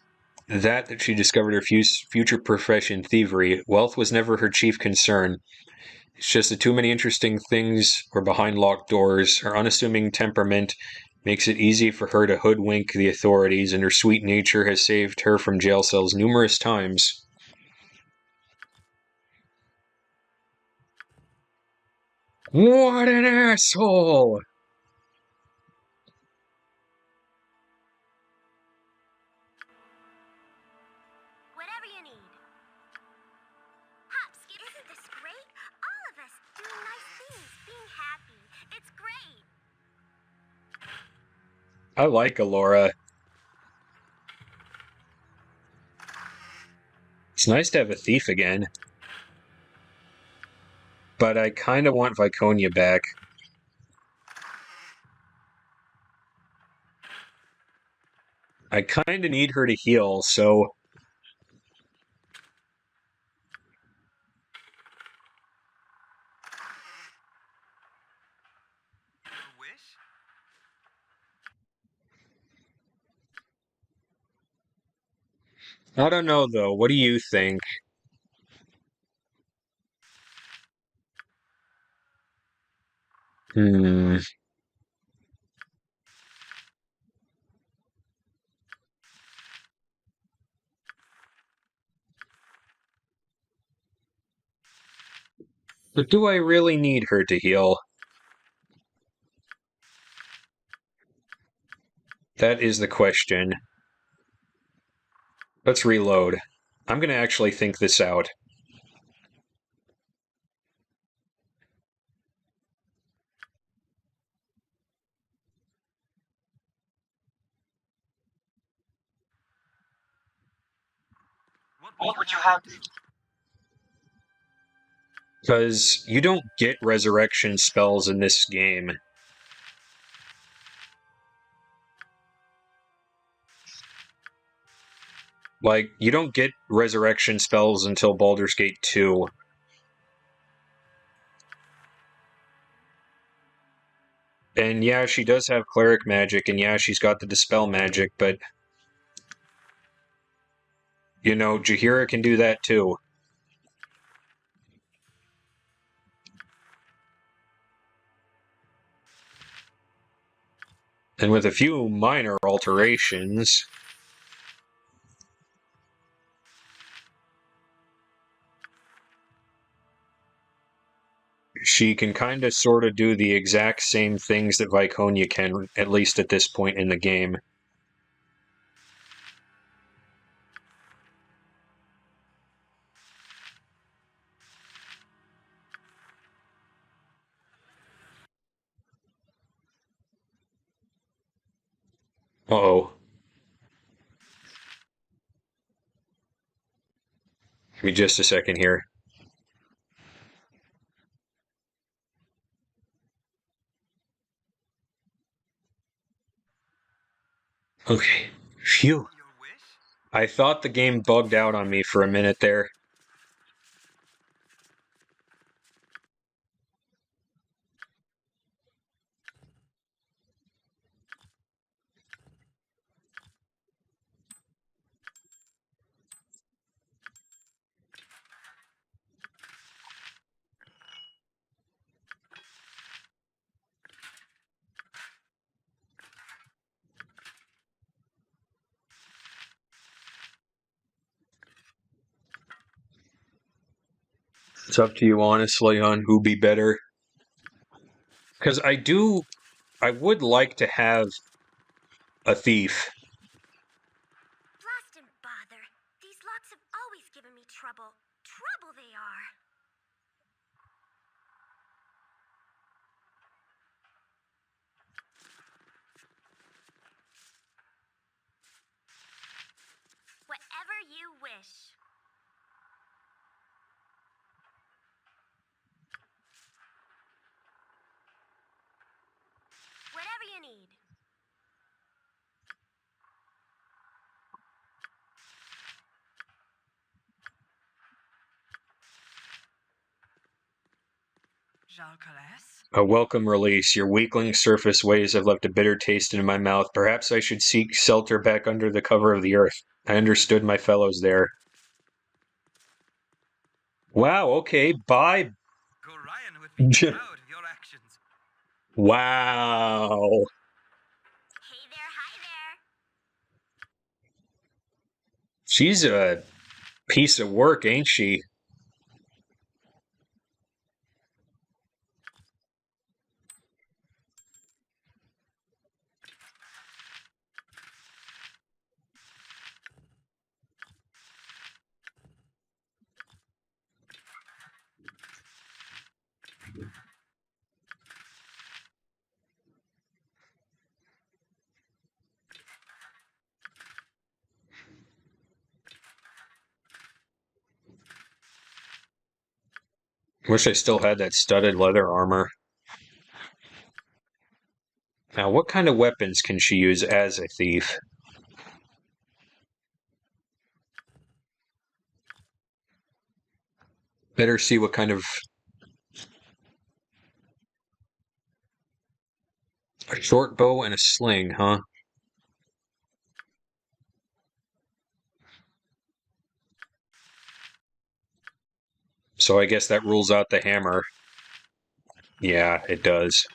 that she discovered her future profession, thievery. Wealth was never her chief concern. It's just that too many interesting things were behind locked doors. Her unassuming temperament makes it easy for her to hoodwink the authorities, and her sweet nature has saved her from jail cells numerous times. What an asshole! Whatever you need. Hop, skip. Isn't this great? All of us doing nice things, being happy. It's great. I like Alora. It's nice to have a thief again. But I kind of want Viconia back. I kind of need her to heal, so... Your wish? I don't know, though. What do you think? Hmm... But do I really need her to heal? That is the question. Let's reload. I'm gonna actually think this out. What would you have to do? Because you don't get resurrection spells in this game. Like, you don't get resurrection spells until Baldur's Gate 2. And yeah, she does have cleric magic, and yeah, she's got the dispel magic, but... You know, Jaheira can do that too. And with a few minor alterations... she can kind of sort of do the exact same things that Viconia can, at least at this point in the game. Uh-oh. Give me just a second here. Okay. Phew. Your wish? I thought the game bugged out on me for a minute there. It's up to you, honestly, on who be better. Because I would like to have a thief. Blast and bother. These locks have always given me trouble. Trouble they are. Whatever you wish. Whatever you need. A welcome release. Your weakling surface waves have left a bitter taste in my mouth. Perhaps I should seek shelter back under the cover of the earth. I understood my fellows there. Wow, okay, bye. Gorion would be proud of your actions. Wow. Hey there, hi there. She's a piece of work, ain't she? Wish I still had that studded leather armor. Now, what kind of weapons can she use as a thief? Better see what kind of... A short bow and a sling, huh? So I guess that rules out the hammer. Yeah, it does.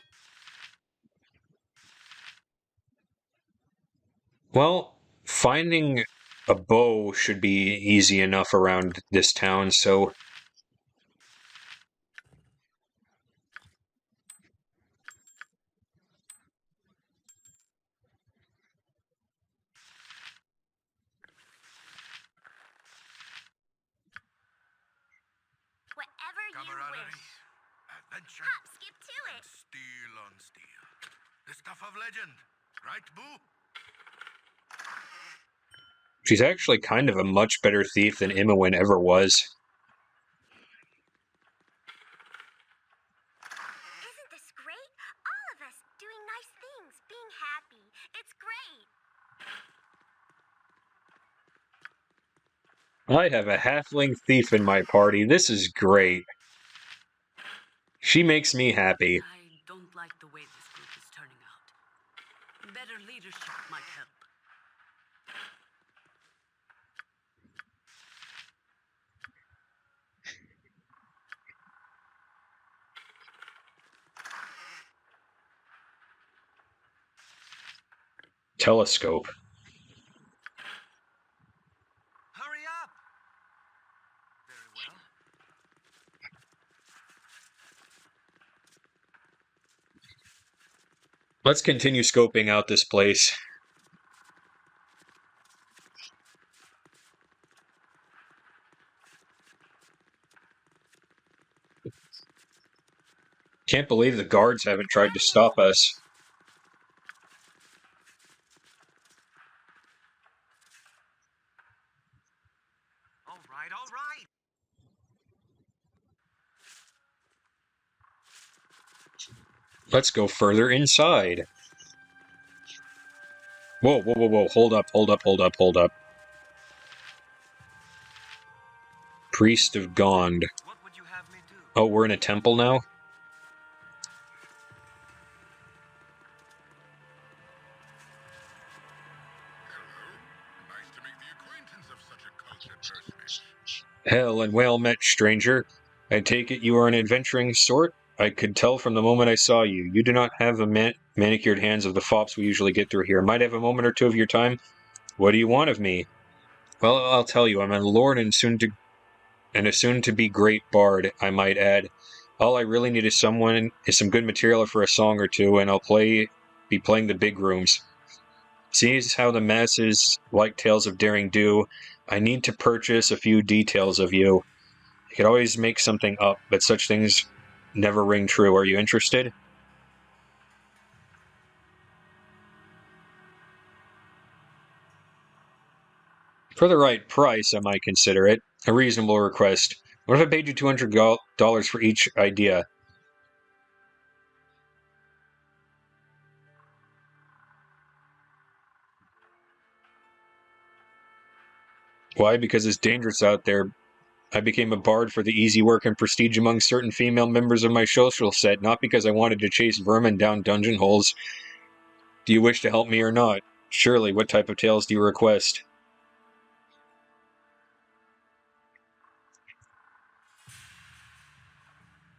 Well, finding a bow should be easy enough around this town, so... Whatever you Camaraderie, wish. adventure, Hop, skip to and it. steel on steel. The stuff of legend, right, Boo? She's actually kind of a much better thief than Imowen ever was. Isn't this great? All of us doing nice things, being happy. It's great. I have a halfling thief in my party. This is great. She makes me happy. I don't like the way this group is turning out. Better leadership might help. Telescope. Hurry up! Very well. Let's continue scoping out this place. Can't believe the guards haven't tried to stop us. All right, all right. Let's go further inside. Whoa, whoa, whoa, whoa. Hold up, hold up, hold up, hold up. Priest of Gond. What would you have me do? Oh, we're in a temple now? Hello. Nice to make the acquaintance of such a cultured personage. Hell and well met, stranger. I take it you are an adventuring sort? I could tell from the moment I saw you. You do not have the manicured hands of the fops we usually get through here. Might I have a moment or two of your time? What do you want of me? Well, I'll tell you. I'm a lord and a soon-to-be great bard, I might add. All I really need is some good material for a song or two, and I'll be playing the big rooms. Seeing how the masses like tales of daring do, I need to purchase a few details of you. I could always make something up, but such things never ring true. Are you interested? For the right price, I might consider it. A reasonable request. What if I paid you $200 for each idea? Why? Because it's dangerous out there. I became a bard for the easy work and prestige among certain female members of my social set, not because I wanted to chase vermin down dungeon holes. Do you wish to help me or not? Surely, what type of tales do you request?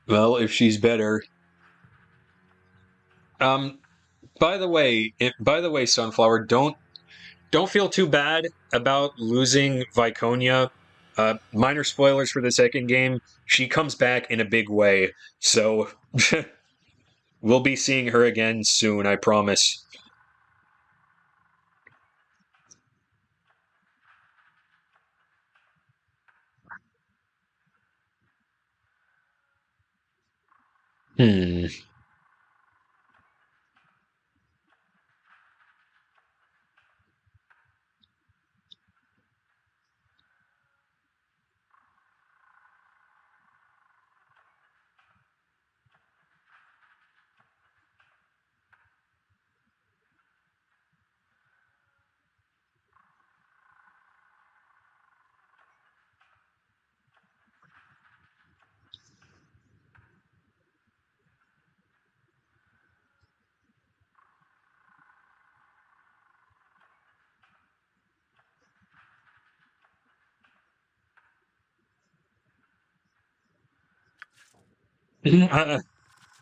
Well, if she's better. By the way, Sunflower, don't feel too bad about losing Viconia. Minor spoilers for the second game. She comes back in a big way, so we'll be seeing her again soon, I promise. Hmm.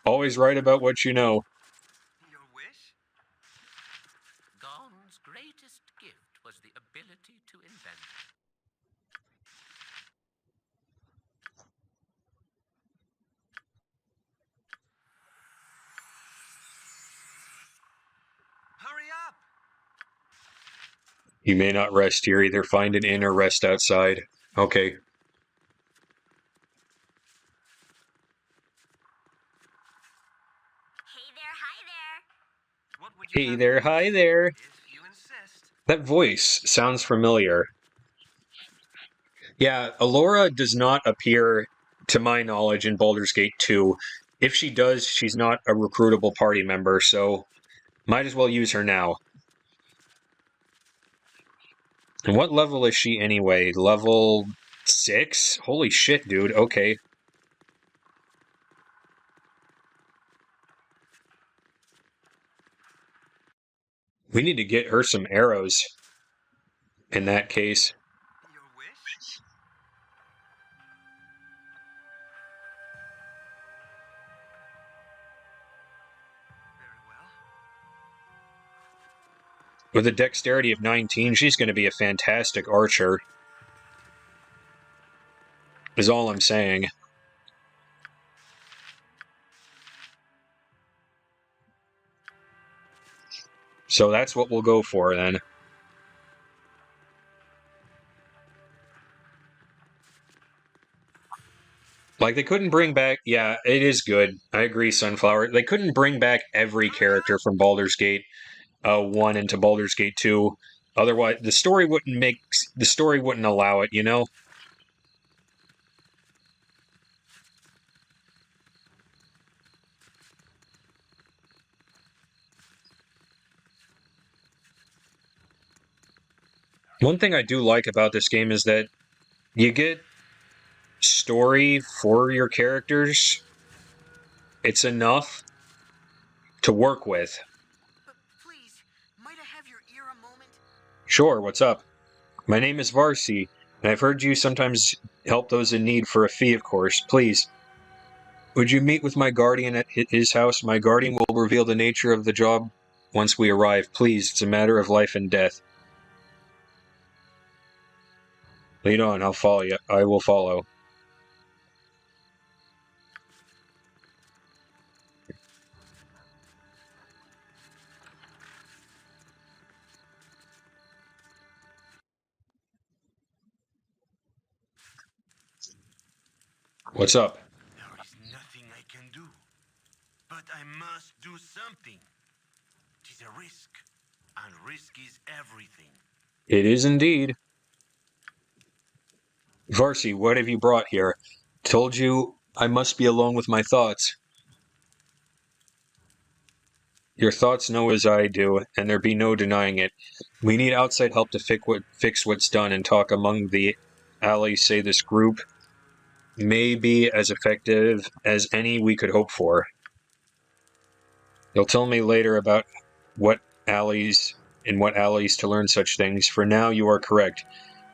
Always right about what you know. Your wish? Dawn's greatest gift was the ability to invent. Hurry up! You may not rest here. Either find an inn or rest outside. Okay. Hey there, hi there. What would you Hey have there, to hi eat? there. If you insist. That voice sounds familiar. Yeah, Alora does not appear, to my knowledge, in Baldur's Gate 2. If she does, she's not a recruitable party member, so might as well use her now. And what level is she anyway? Level 6? Holy shit, dude. Okay. We need to get her some arrows, in that case. Your wish? Very well. With a dexterity of 19, she's going to be a fantastic archer. Is all I'm saying. So that's what we'll go for then. Like, they couldn't bring back... Yeah, it is good. I agree, Sunflower. They couldn't bring back every character from Baldur's Gate 1 into Baldur's Gate 2. Otherwise, the story wouldn't allow it, you know? One thing I do like about this game is that you get story for your characters. It's enough to work with. But please, might I have your ear a moment? Sure, what's up? My name is Varsi, and I've heard you sometimes help those in need for a fee, of course. Please, would you meet with my guardian at his house? My guardian will reveal the nature of the job once we arrive. Please, it's a matter of life and death. Lead on, I'll follow you. I will follow. What's up? There is nothing I can do. But I must do something. It is a risk. And risk is everything. It is indeed. Varsi, what have you brought here? Told you I must be alone with my thoughts. Your thoughts know as I do, and there be no denying it. We need outside help to fix what's done and talk among the allies, say this group. may be as effective as any we could hope for. You'll tell me later about what alleys to learn such things. For now, you are correct.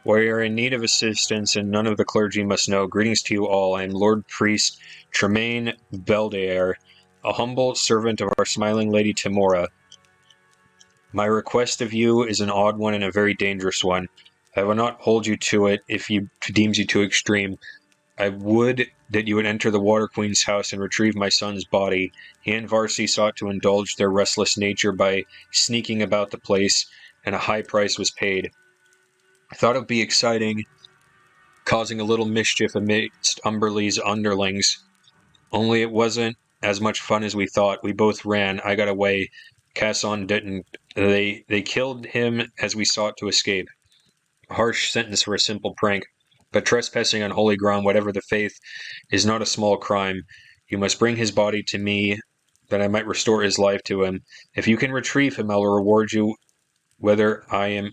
We are in need of assistance, and none of the clergy must know. Greetings to you all. I am Lord Priest Tremaine Baldur, a humble servant of our smiling Lady Timora. My request of you is an odd one and a very dangerous one. I will not hold you to it if you deems you too extreme. I would that you would enter the Water Queen's house and retrieve my son's body. He and Varsi sought to indulge their restless nature by sneaking about the place, and a high price was paid. I thought it would be exciting, causing a little mischief amidst Umberlee's underlings. Only it wasn't as much fun as we thought. We both ran. I got away. Casson didn't. They killed him as we sought to escape. A harsh sentence for a simple prank. But trespassing on holy ground, whatever the faith, is not a small crime. You must bring his body to me, that I might restore his life to him. If you can retrieve him, I will reward you, whether I am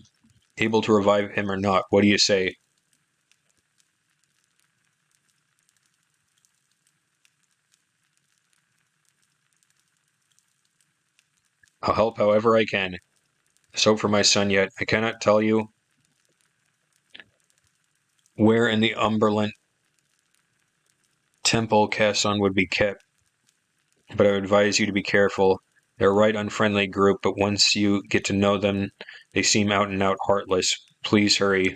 able to revive him or not. What do you say? I'll help however I can. So for my son yet, I cannot tell you where in the Umberland temple Casson would be kept, but I would advise you to be careful. They're a right unfriendly group, but once you get to know them, they seem out and out heartless. Please hurry.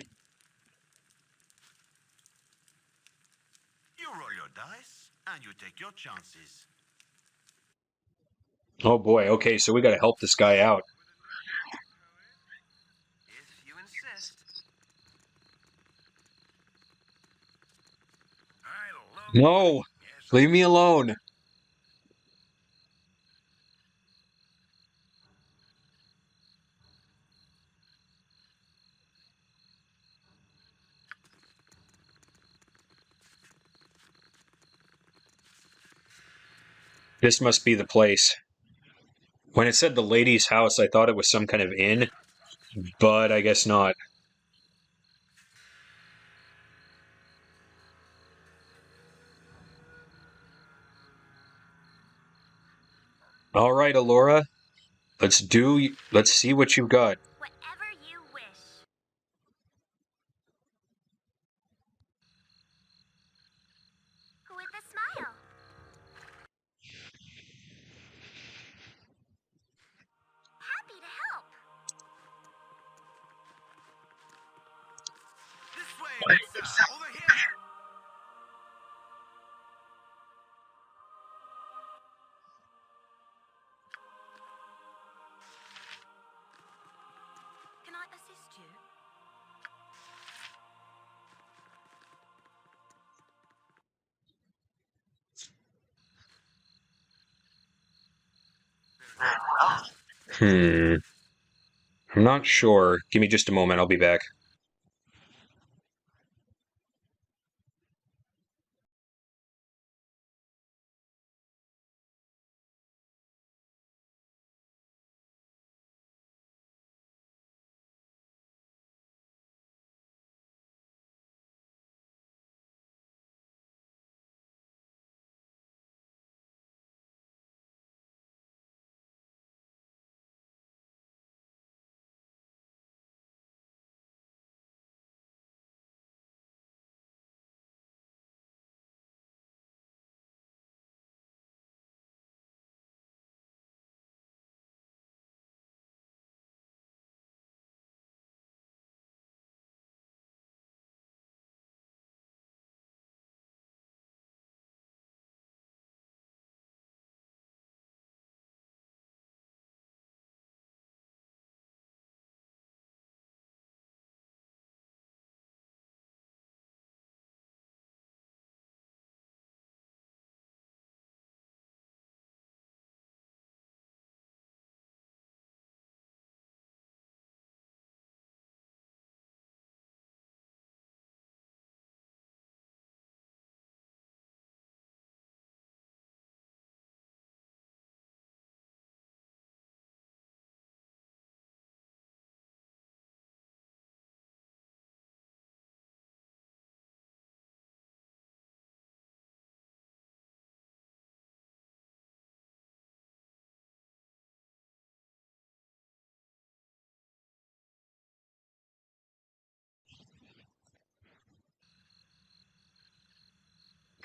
You roll your dice, and you take your chances. Oh boy, okay, so we gotta help this guy out. If you insist. I love No! yes, Leave me alone! This must be the place. When it said the lady's house, I thought it was some kind of inn, but I guess not. Alright, Alora. Let's see what you've got. Whatever you wish. With a smile. Happy to help. This way, Mister. Over here. Can I assist you? I'm not sure. Give me just a moment, I'll be back.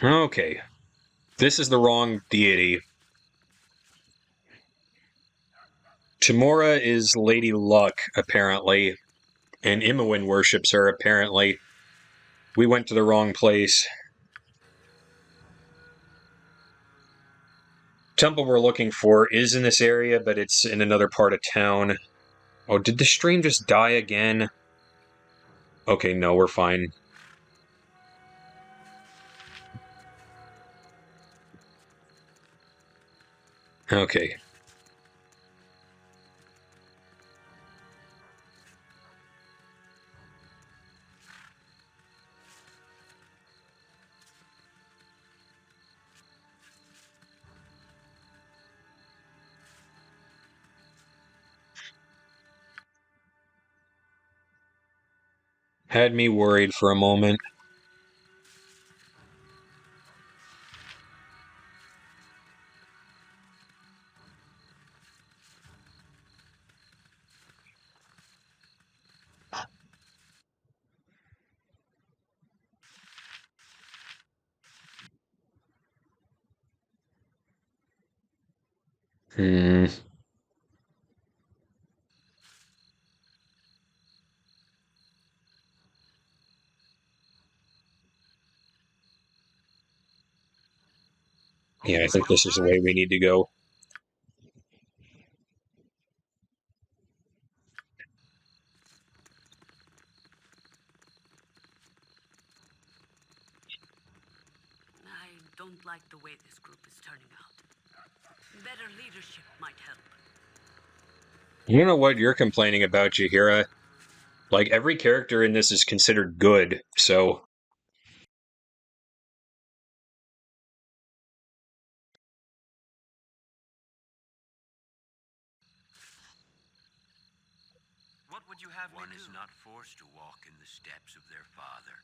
Okay. This is the wrong deity. Tamora is Lady Luck, apparently. And Imoen worships her, apparently. We went to the wrong place. Temple we're looking for is in this area, but it's in another part of town. Oh, did the stream just die again? Okay, no, we're fine. Okay. Had me worried for a moment. Hmm. Yeah, I think this is the way we need to go. I don't like the way this group is turning out. Better leadership might help. You don't know what you're complaining about, Jaheira. Like, every character in this is considered good, so... What would you have One is not forced to walk in the steps of their father.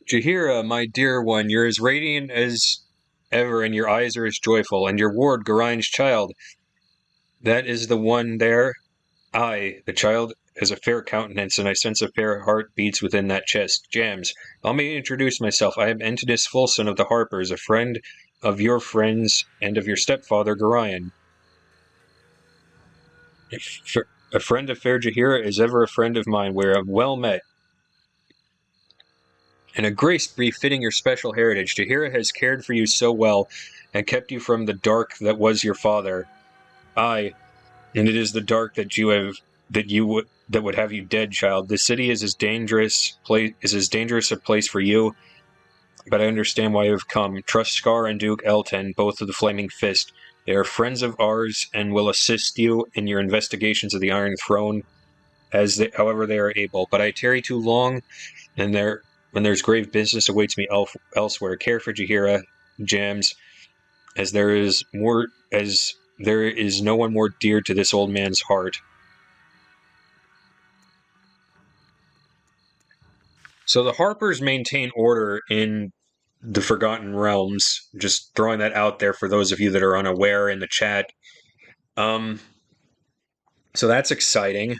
Jaheira, my dear one, you're as radiant as ever, and your eyes are as joyful, and your ward, Garain's child, that is the one there. I, the child, has a fair countenance, and I sense a fair heart beats within that chest. Jams, allow me to introduce myself. I am Antinous Fulson of the Harpers, a friend of your friends and of your stepfather, Garain. A friend of fair Jaheira is ever a friend of mine. We are well met. And a grace befitting your special heritage. Jaheira has cared for you so well, and kept you from the dark that was your father. Aye, and it is the dark that would have you dead, child. The city is as dangerous a place for you, but I understand why you have come. Trust Scar and Duke Elton, both of the Flaming Fist. They are friends of ours and will assist you in your investigations of the Iron Throne, however they are able. But I tarry too long, and when there's grave business awaits me elsewhere. Care for Jaheira, Jams, as there is no one more dear to this old man's heart. So the Harpers maintain order in the Forgotten Realms. Just throwing that out there for those of you that are unaware in the chat. So that's exciting.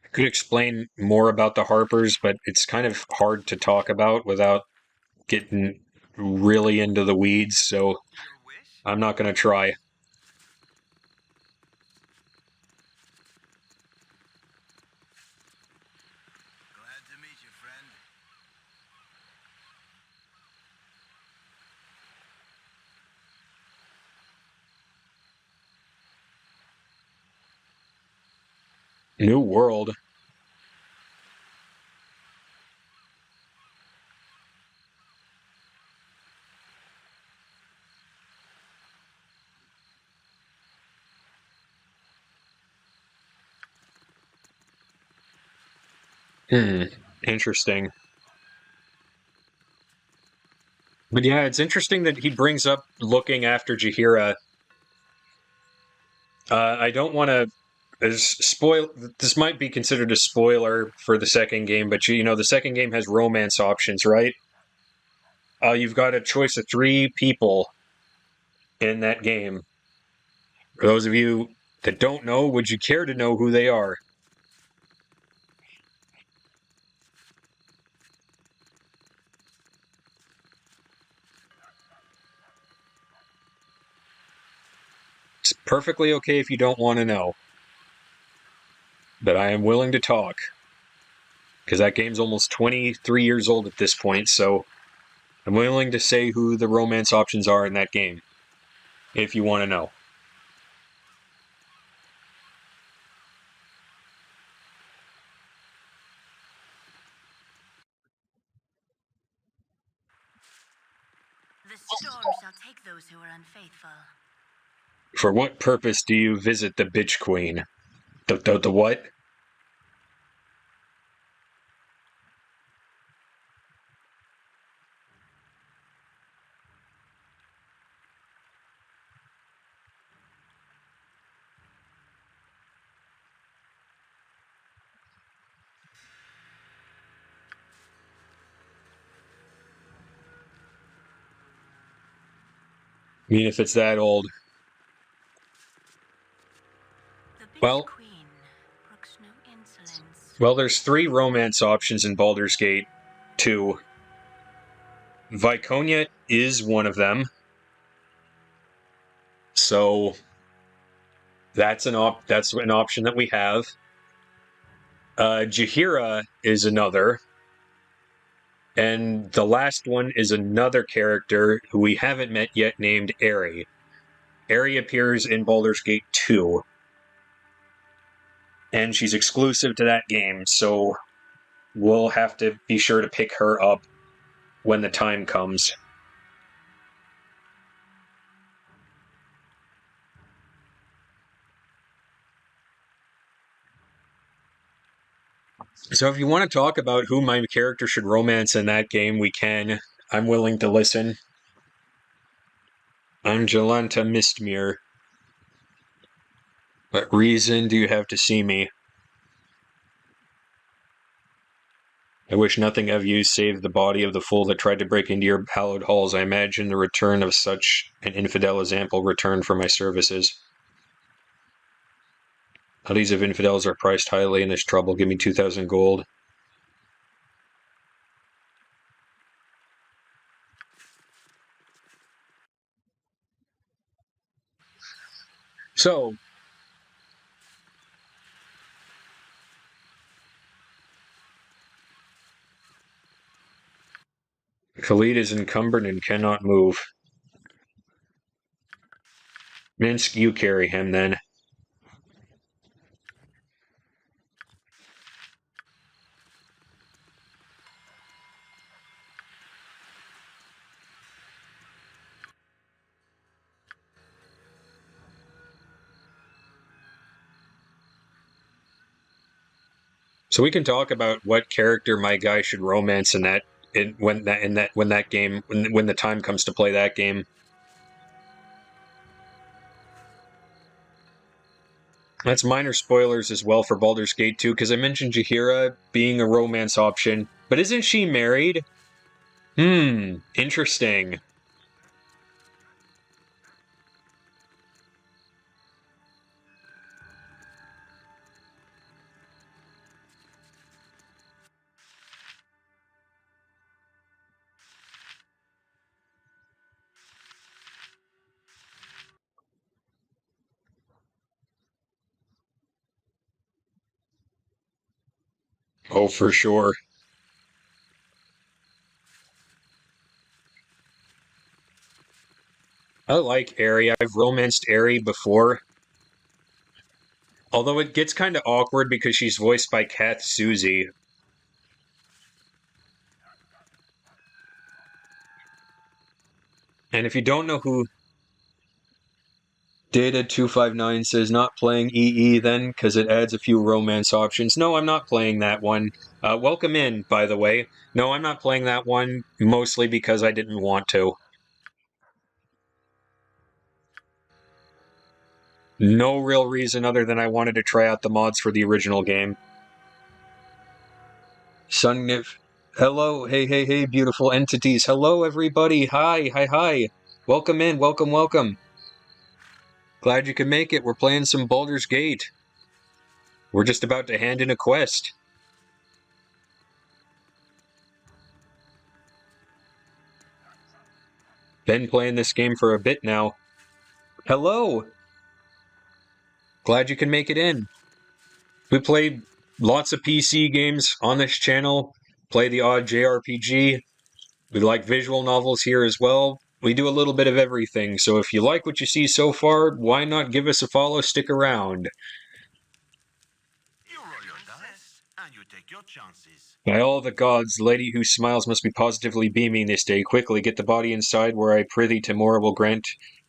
I could explain more about the Harpers, but it's kind of hard to talk about without getting really into the weeds, so I'm not going to try. Glad to meet you, friend. New world. Interesting. But yeah, it's interesting that he brings up looking after Jaheira. I don't want to this might be considered a spoiler for the second game, but the second game has romance options, right? You've got a choice of 3 people in that game. For those of you that don't know, would you care to know who they are? perfectly okay if you don't want to know. But I am willing to talk. Because that game's almost 23 years old at this point, so I'm willing to say who the romance options are in that game. If you want to know. The storm shall take those who are unfaithful. For what purpose do you visit the bitch queen? The what? I mean, if it's that old. The bitch Well- queen brooks no insolence. Well, there's 3 romance options in Baldur's Gate 2. Viconia is one of them. So that's an option that we have. Jaheira is another. And the last one is another character who we haven't met yet named Aerie. Aerie appears in Baldur's Gate 2. And she's exclusive to that game, so we'll have to be sure to pick her up when the time comes. So if you want to talk about who my character should romance in that game, we can. I'm willing to listen. I'm Jolanta Mistmere. What reason do you have to see me? I wish nothing of you save the body of the fool that tried to break into your hallowed halls. I imagine the return of such an infidel is ample return for my services. Bodies of infidels are priced highly in this trouble. Give me 2,000 gold. So, Khalid is encumbered and cannot move. Minsk, you carry him then. So we can talk about what character my guy should romance when the time comes to play that game. That's minor spoilers as well for Baldur's Gate 2, because I mentioned Jaheira being a romance option, but isn't she married? Interesting. Oh, for sure. I like Aerie. I've romanced Aerie before. Although it gets kind of awkward because she's voiced by Kath Suzy. And if you don't know who Data259 says not playing EE then, because it adds a few romance options. No, I'm not playing that one. Welcome in, by the way. No, I'm not playing that one, mostly because I didn't want to. No real reason other than I wanted to try out the mods for the original game. Sunnif. Hello, hey, beautiful entities. Hello, everybody. Hi. Welcome in, welcome. Glad you could make it. We're playing some Baldur's Gate. We're just about to hand in a quest. Been playing this game for a bit now. Hello! Glad you can make it in. We play lots of PC games on this channel, play the odd JRPG. We like visual novels here as well. We do a little bit of everything, so if you like what you see so far, why not give us a follow, stick around. You roll your dice, and you take your chances. By all the gods, the lady whose smiles must be positively beaming this day. Quickly, get the body inside, where I prithee tomorrow will grant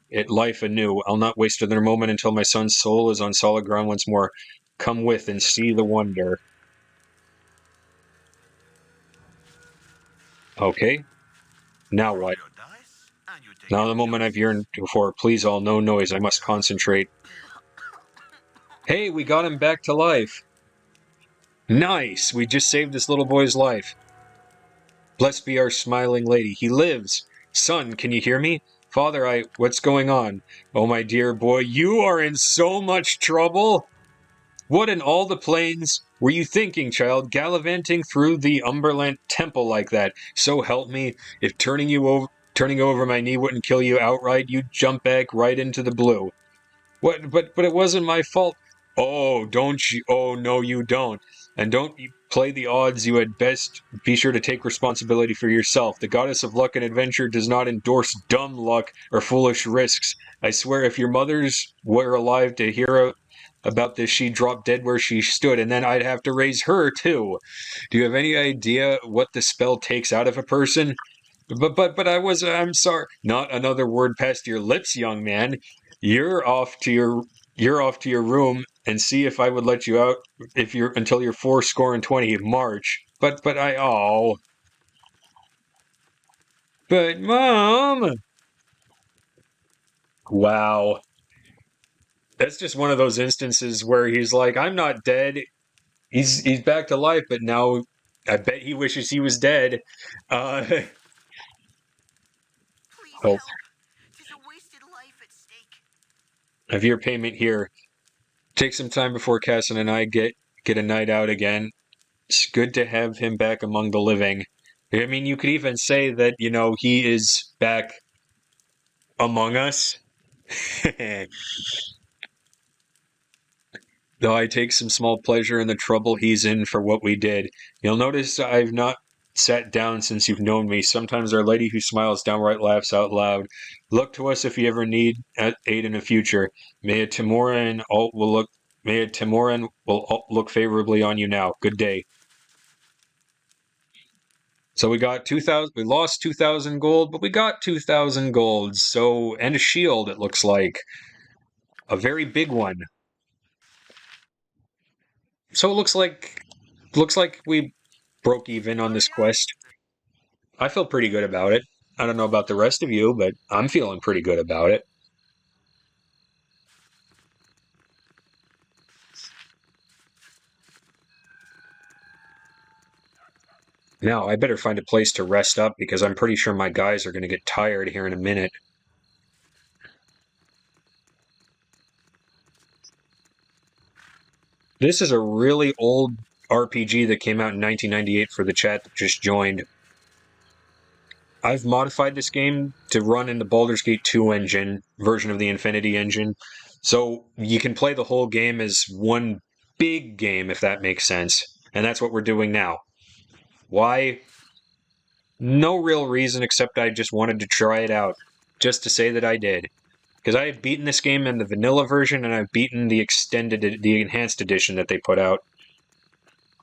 it life anew. I'll not waste another moment until my son's soul is on solid ground once more. Come with and see the wonder. Okay. Now what? Your dice, and you take Now your the moment I've chances. yearned for. Please all, no noise. I must concentrate. Hey, we got him back to life. Nice! We just saved this little boy's life. Blessed be our smiling lady. He lives. Son, can you hear me? Father, what's going on? Oh, my dear boy, you are in so much trouble. What in all the plains were you thinking, child, gallivanting through the Umberland temple like that? So help me, if turning over my knee wouldn't kill you outright, you'd jump back right into the blue. What? But it wasn't my fault. Oh, don't you? Oh, no, you don't. And don't you play the odds. You had best be sure to take responsibility for yourself. The goddess of luck and adventure does not endorse dumb luck or foolish risks. I swear, if your mothers were alive to hear about this, she'd drop dead where she stood, and then I'd have to raise her too. Do you have any idea what the spell takes out of a person? I'm sorry. Not another word past your lips, young man. You're off to your room and see if I would let you out if you're until you're 80 March. But Mom. Wow. That's just one of those instances where he's like, I'm not dead. He's back to life, but now I bet he wishes he was dead. Please Oh, help. There's a wasted life at stake. have your payment here. Take some time before Casson and I get a night out again. It's good to have him back among the living. I mean, you could even say that, he is back among us. Though I take some small pleasure in the trouble he's in for what we did. You'll notice I've not sat down since you've known me. Sometimes our lady who smiles downright laughs out loud. Look to us if you ever need aid in the future. May Timoran will look favorably on you now. Good day. So we got 2,000. We lost 2,000 gold, but we got 2,000 gold. So, and a shield. It looks like a very big one. So it looks like we broke even on this quest. I feel pretty good about it. I don't know about the rest of you, but I'm feeling pretty good about it. Now, I better find a place to rest up because I'm pretty sure my guys are going to get tired here in a minute. This is a really old RPG that came out in 1998 for the chat that just joined. I've modified this game to run in the Baldur's Gate 2 version of the Infinity engine. So you can play the whole game as one big game, if that makes sense. And that's what we're doing now. Why? No real reason except I just wanted to try it out. Just to say that I did. Because I have beaten this game in the vanilla version, and I've beaten the enhanced edition that they put out.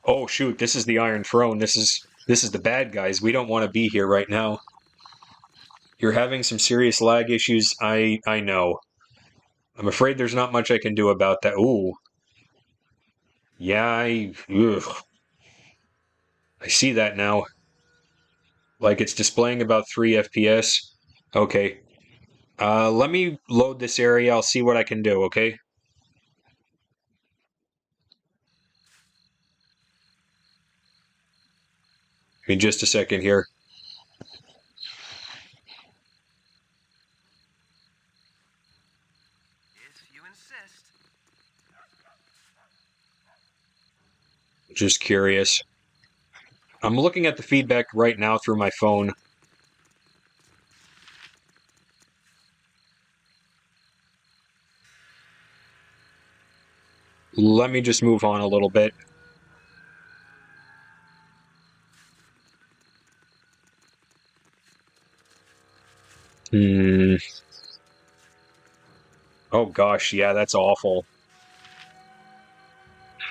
Oh shoot, this is the Iron Throne. This is the bad guys. We don't want to be here right now. You're having some serious lag issues. I know. I'm afraid there's not much I can do about that. Ooh. Yeah, I see that now. Like it's displaying about 3 FPS. Okay. Let me load this area. I'll see what I can do, okay? In just a second here. If you insist. Just curious. I'm looking at the feedback right now through my phone. Let me just move on a little bit. Oh gosh, yeah, that's awful.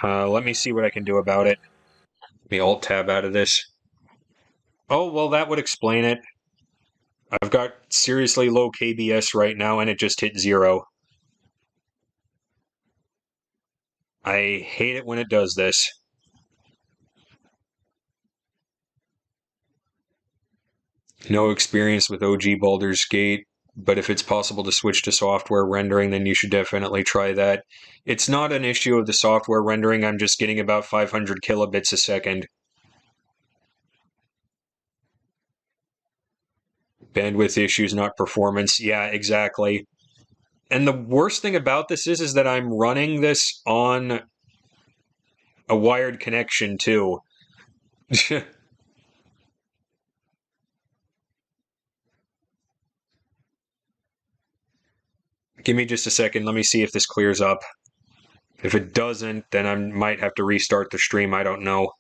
Let me see what I can do about it. Let me alt-tab out of this. Oh, well, that would explain it. I've got seriously low KBS right now, and it just hit 0. I hate it when it does this. No experience with OG Baldur's Gate, but if it's possible to switch to software rendering, then you should definitely try that. It's not an issue of the software rendering, I'm just getting about 500 kilobits a second. Bandwidth issues, not performance. Yeah, exactly. And the worst thing about this is that I'm running this on a wired connection too. Give me just a second. Let me see if this clears up. If it doesn't, then I might have to restart the stream. I don't know.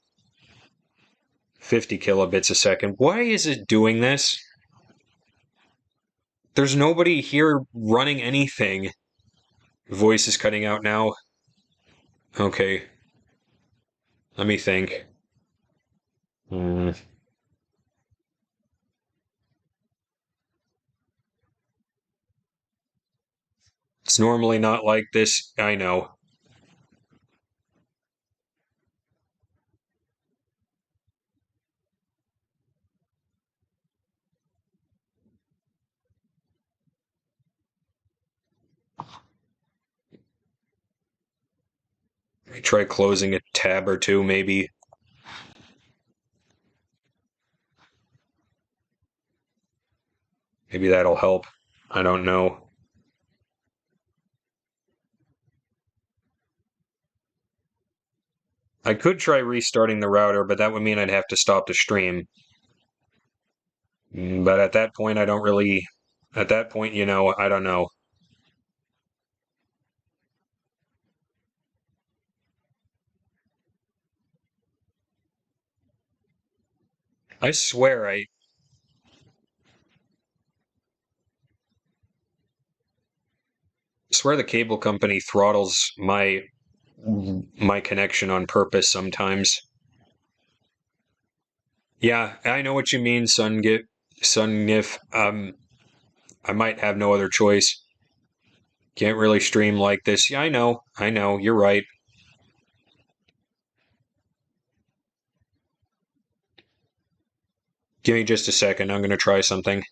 50 kilobits a second. Why is it doing this? There's nobody here running anything. Voice is cutting out now. Okay. Let me think. It's normally not like this. I know. Try closing a tab or two, maybe. Maybe that'll help. I don't know. I could try restarting the router, but that would mean I'd have to stop the stream. But at that point, I don't really... At that point, I don't know. I swear the cable company throttles my connection on purpose sometimes. Yeah, I know what you mean, Sungif. I might have no other choice. Can't really stream like this. Yeah, I know, you're right. Give me just a second, I'm gonna try something.